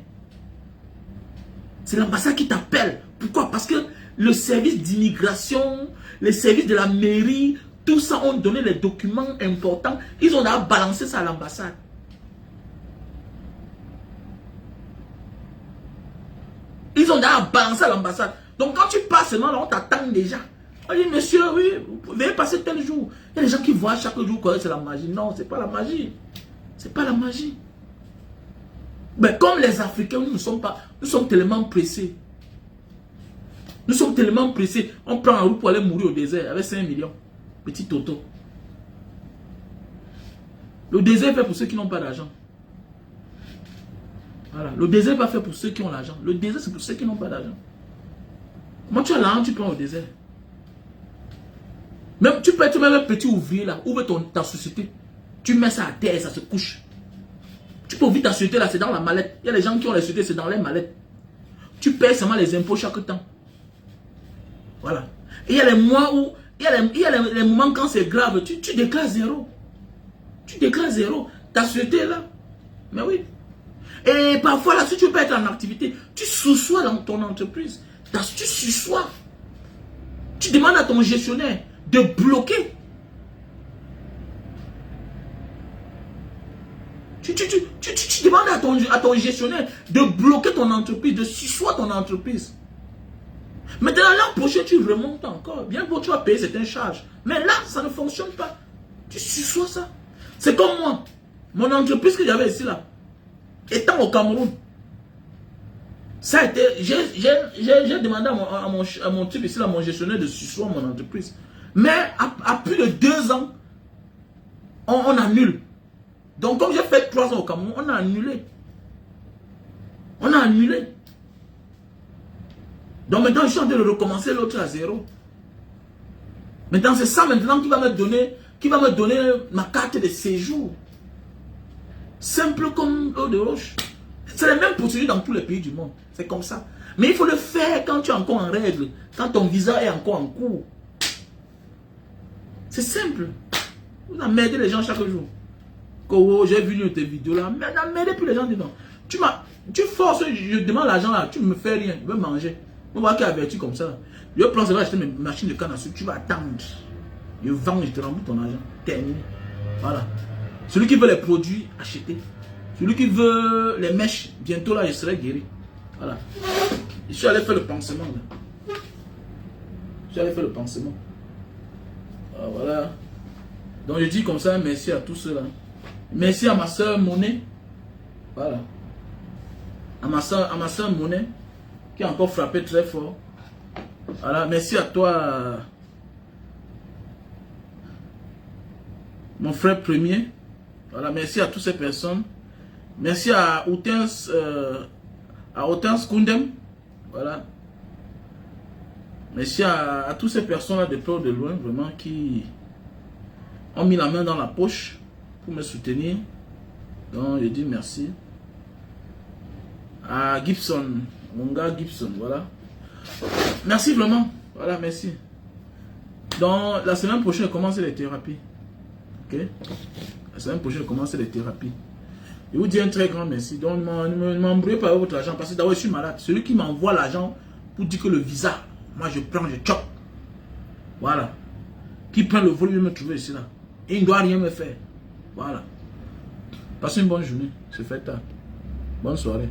Speaker 1: C'est l'ambassade qui t'appelle. Pourquoi? Parce que le service d'immigration, les services de la mairie, tout ça ont donné les documents importants. Ils ont déjà balancé ça à l'ambassade. Ils ont déjà balancé à l'ambassade. Donc quand tu passes seulement là, on t'attend déjà. On dit, monsieur, oui, vous veuillez passer tel jour. Il y a des gens qui voient chaque jour que c'est la magie. Non, c'est pas la magie. C'est pas la magie. Mais comme les Africains, nous sommes tellement pressés. Nous sommes tellement pressés. On prend un route pour aller mourir au désert avec 5 millions. Petit Toto. Le désert est fait pour ceux qui n'ont pas d'argent. Voilà. Le désert n'est pas fait pour ceux qui ont l'argent. Le désert, c'est pour ceux qui n'ont pas d'argent. Comment tu as l'argent, tu prends au désert. Même, tu peux être même un petit ouvrier là. Ouvre ta société. Tu mets ça à terre et ça se couche. Tu peux ouvrir ta société là, c'est dans la mallette. Il y a des gens qui ont les sociétés, c'est dans les mallettes. Tu payes seulement les impôts chaque temps. Voilà. Et il y a les mois où, il y a les moments quand c'est grave, tu déclares zéro. Tu déclares zéro. Ta société est là. Mais oui. Et parfois là, si tu veux pas être en activité, tu sous-sois dans ton entreprise. Tu sous-sois. Tu demandes à ton gestionnaire de bloquer. Tu demandes à ton gestionnaire de bloquer ton entreprise, de sous-sois ton entreprise. Maintenant, l'an prochain, tu remontes encore. Bien que tu vas payer certaines charges. Mais là, ça ne fonctionne pas. Tu sous-sois ça. C'est comme moi. Mon entreprise que j'avais ici là, étant au Cameroun, ça a été. J'ai demandé à mon type ici, là, mon gestionnaire, de sous-soir mon entreprise. Mais à plus de 2 ans, on annule. Donc, comme j'ai fait 3 ans au Cameroun, on a annulé. On a annulé. Donc maintenant, je suis en train de recommencer l'autre à zéro. Maintenant, c'est ça maintenant qui va me donner ma carte de séjour. Simple comme l'eau de roche. C'est la même procédure dans tous les pays du monde. C'est comme ça. Mais il faut le faire quand tu es encore en règle. Quand ton visa est encore en cours. C'est simple. Vous emmerdez les gens chaque jour. Oh, j'ai vu une de tes vidéos là. Mais n'emmerdez plus les gens dedans. Tu forces, je demande l'argent là. Tu ne me fais rien. Je veux manger. On va qui averti comme ça. Je prends ça, je vais acheter mes machines de canne à sucre. Tu vas attendre. Je vends, je te rembourse ton argent. Terminé. Voilà. Celui qui veut les produits, achetez. Celui qui veut les mèches, bientôt là, je serai guéri. Voilà. Je suis allé faire le pansement là. Je suis allé faire le pansement. Ah, voilà. Donc je dis comme ça, merci à tous ceux-là. Merci à ma soeur Monet. Voilà. À ma soeur Monet, qui a encore frappé très fort. Voilà. Merci à toi, mon frère premier. Voilà. Merci à toutes ces personnes. Merci à Outens Kundem. Voilà. Merci à toutes ces personnes-là de près ou de loin, vraiment, qui ont mis la main dans la poche pour me soutenir. Donc, je dis merci. À Gibson, mon gars Gibson, voilà. Merci vraiment. Voilà, merci. Donc, la semaine prochaine, je commence les thérapies. Ok? La semaine prochaine, je commence les thérapies. Je vous dis un très grand merci. Donc, ne m'embrouillez pas avec votre argent parce que d'abord, je suis malade. Celui qui m'envoie l'argent pour dire que le visa, moi je prends, je chope. Voilà. Qui prend le vol, il me trouver ici là. Et il ne doit rien me faire. Voilà. Passez une bonne journée. C'est fait tard. Bonne soirée.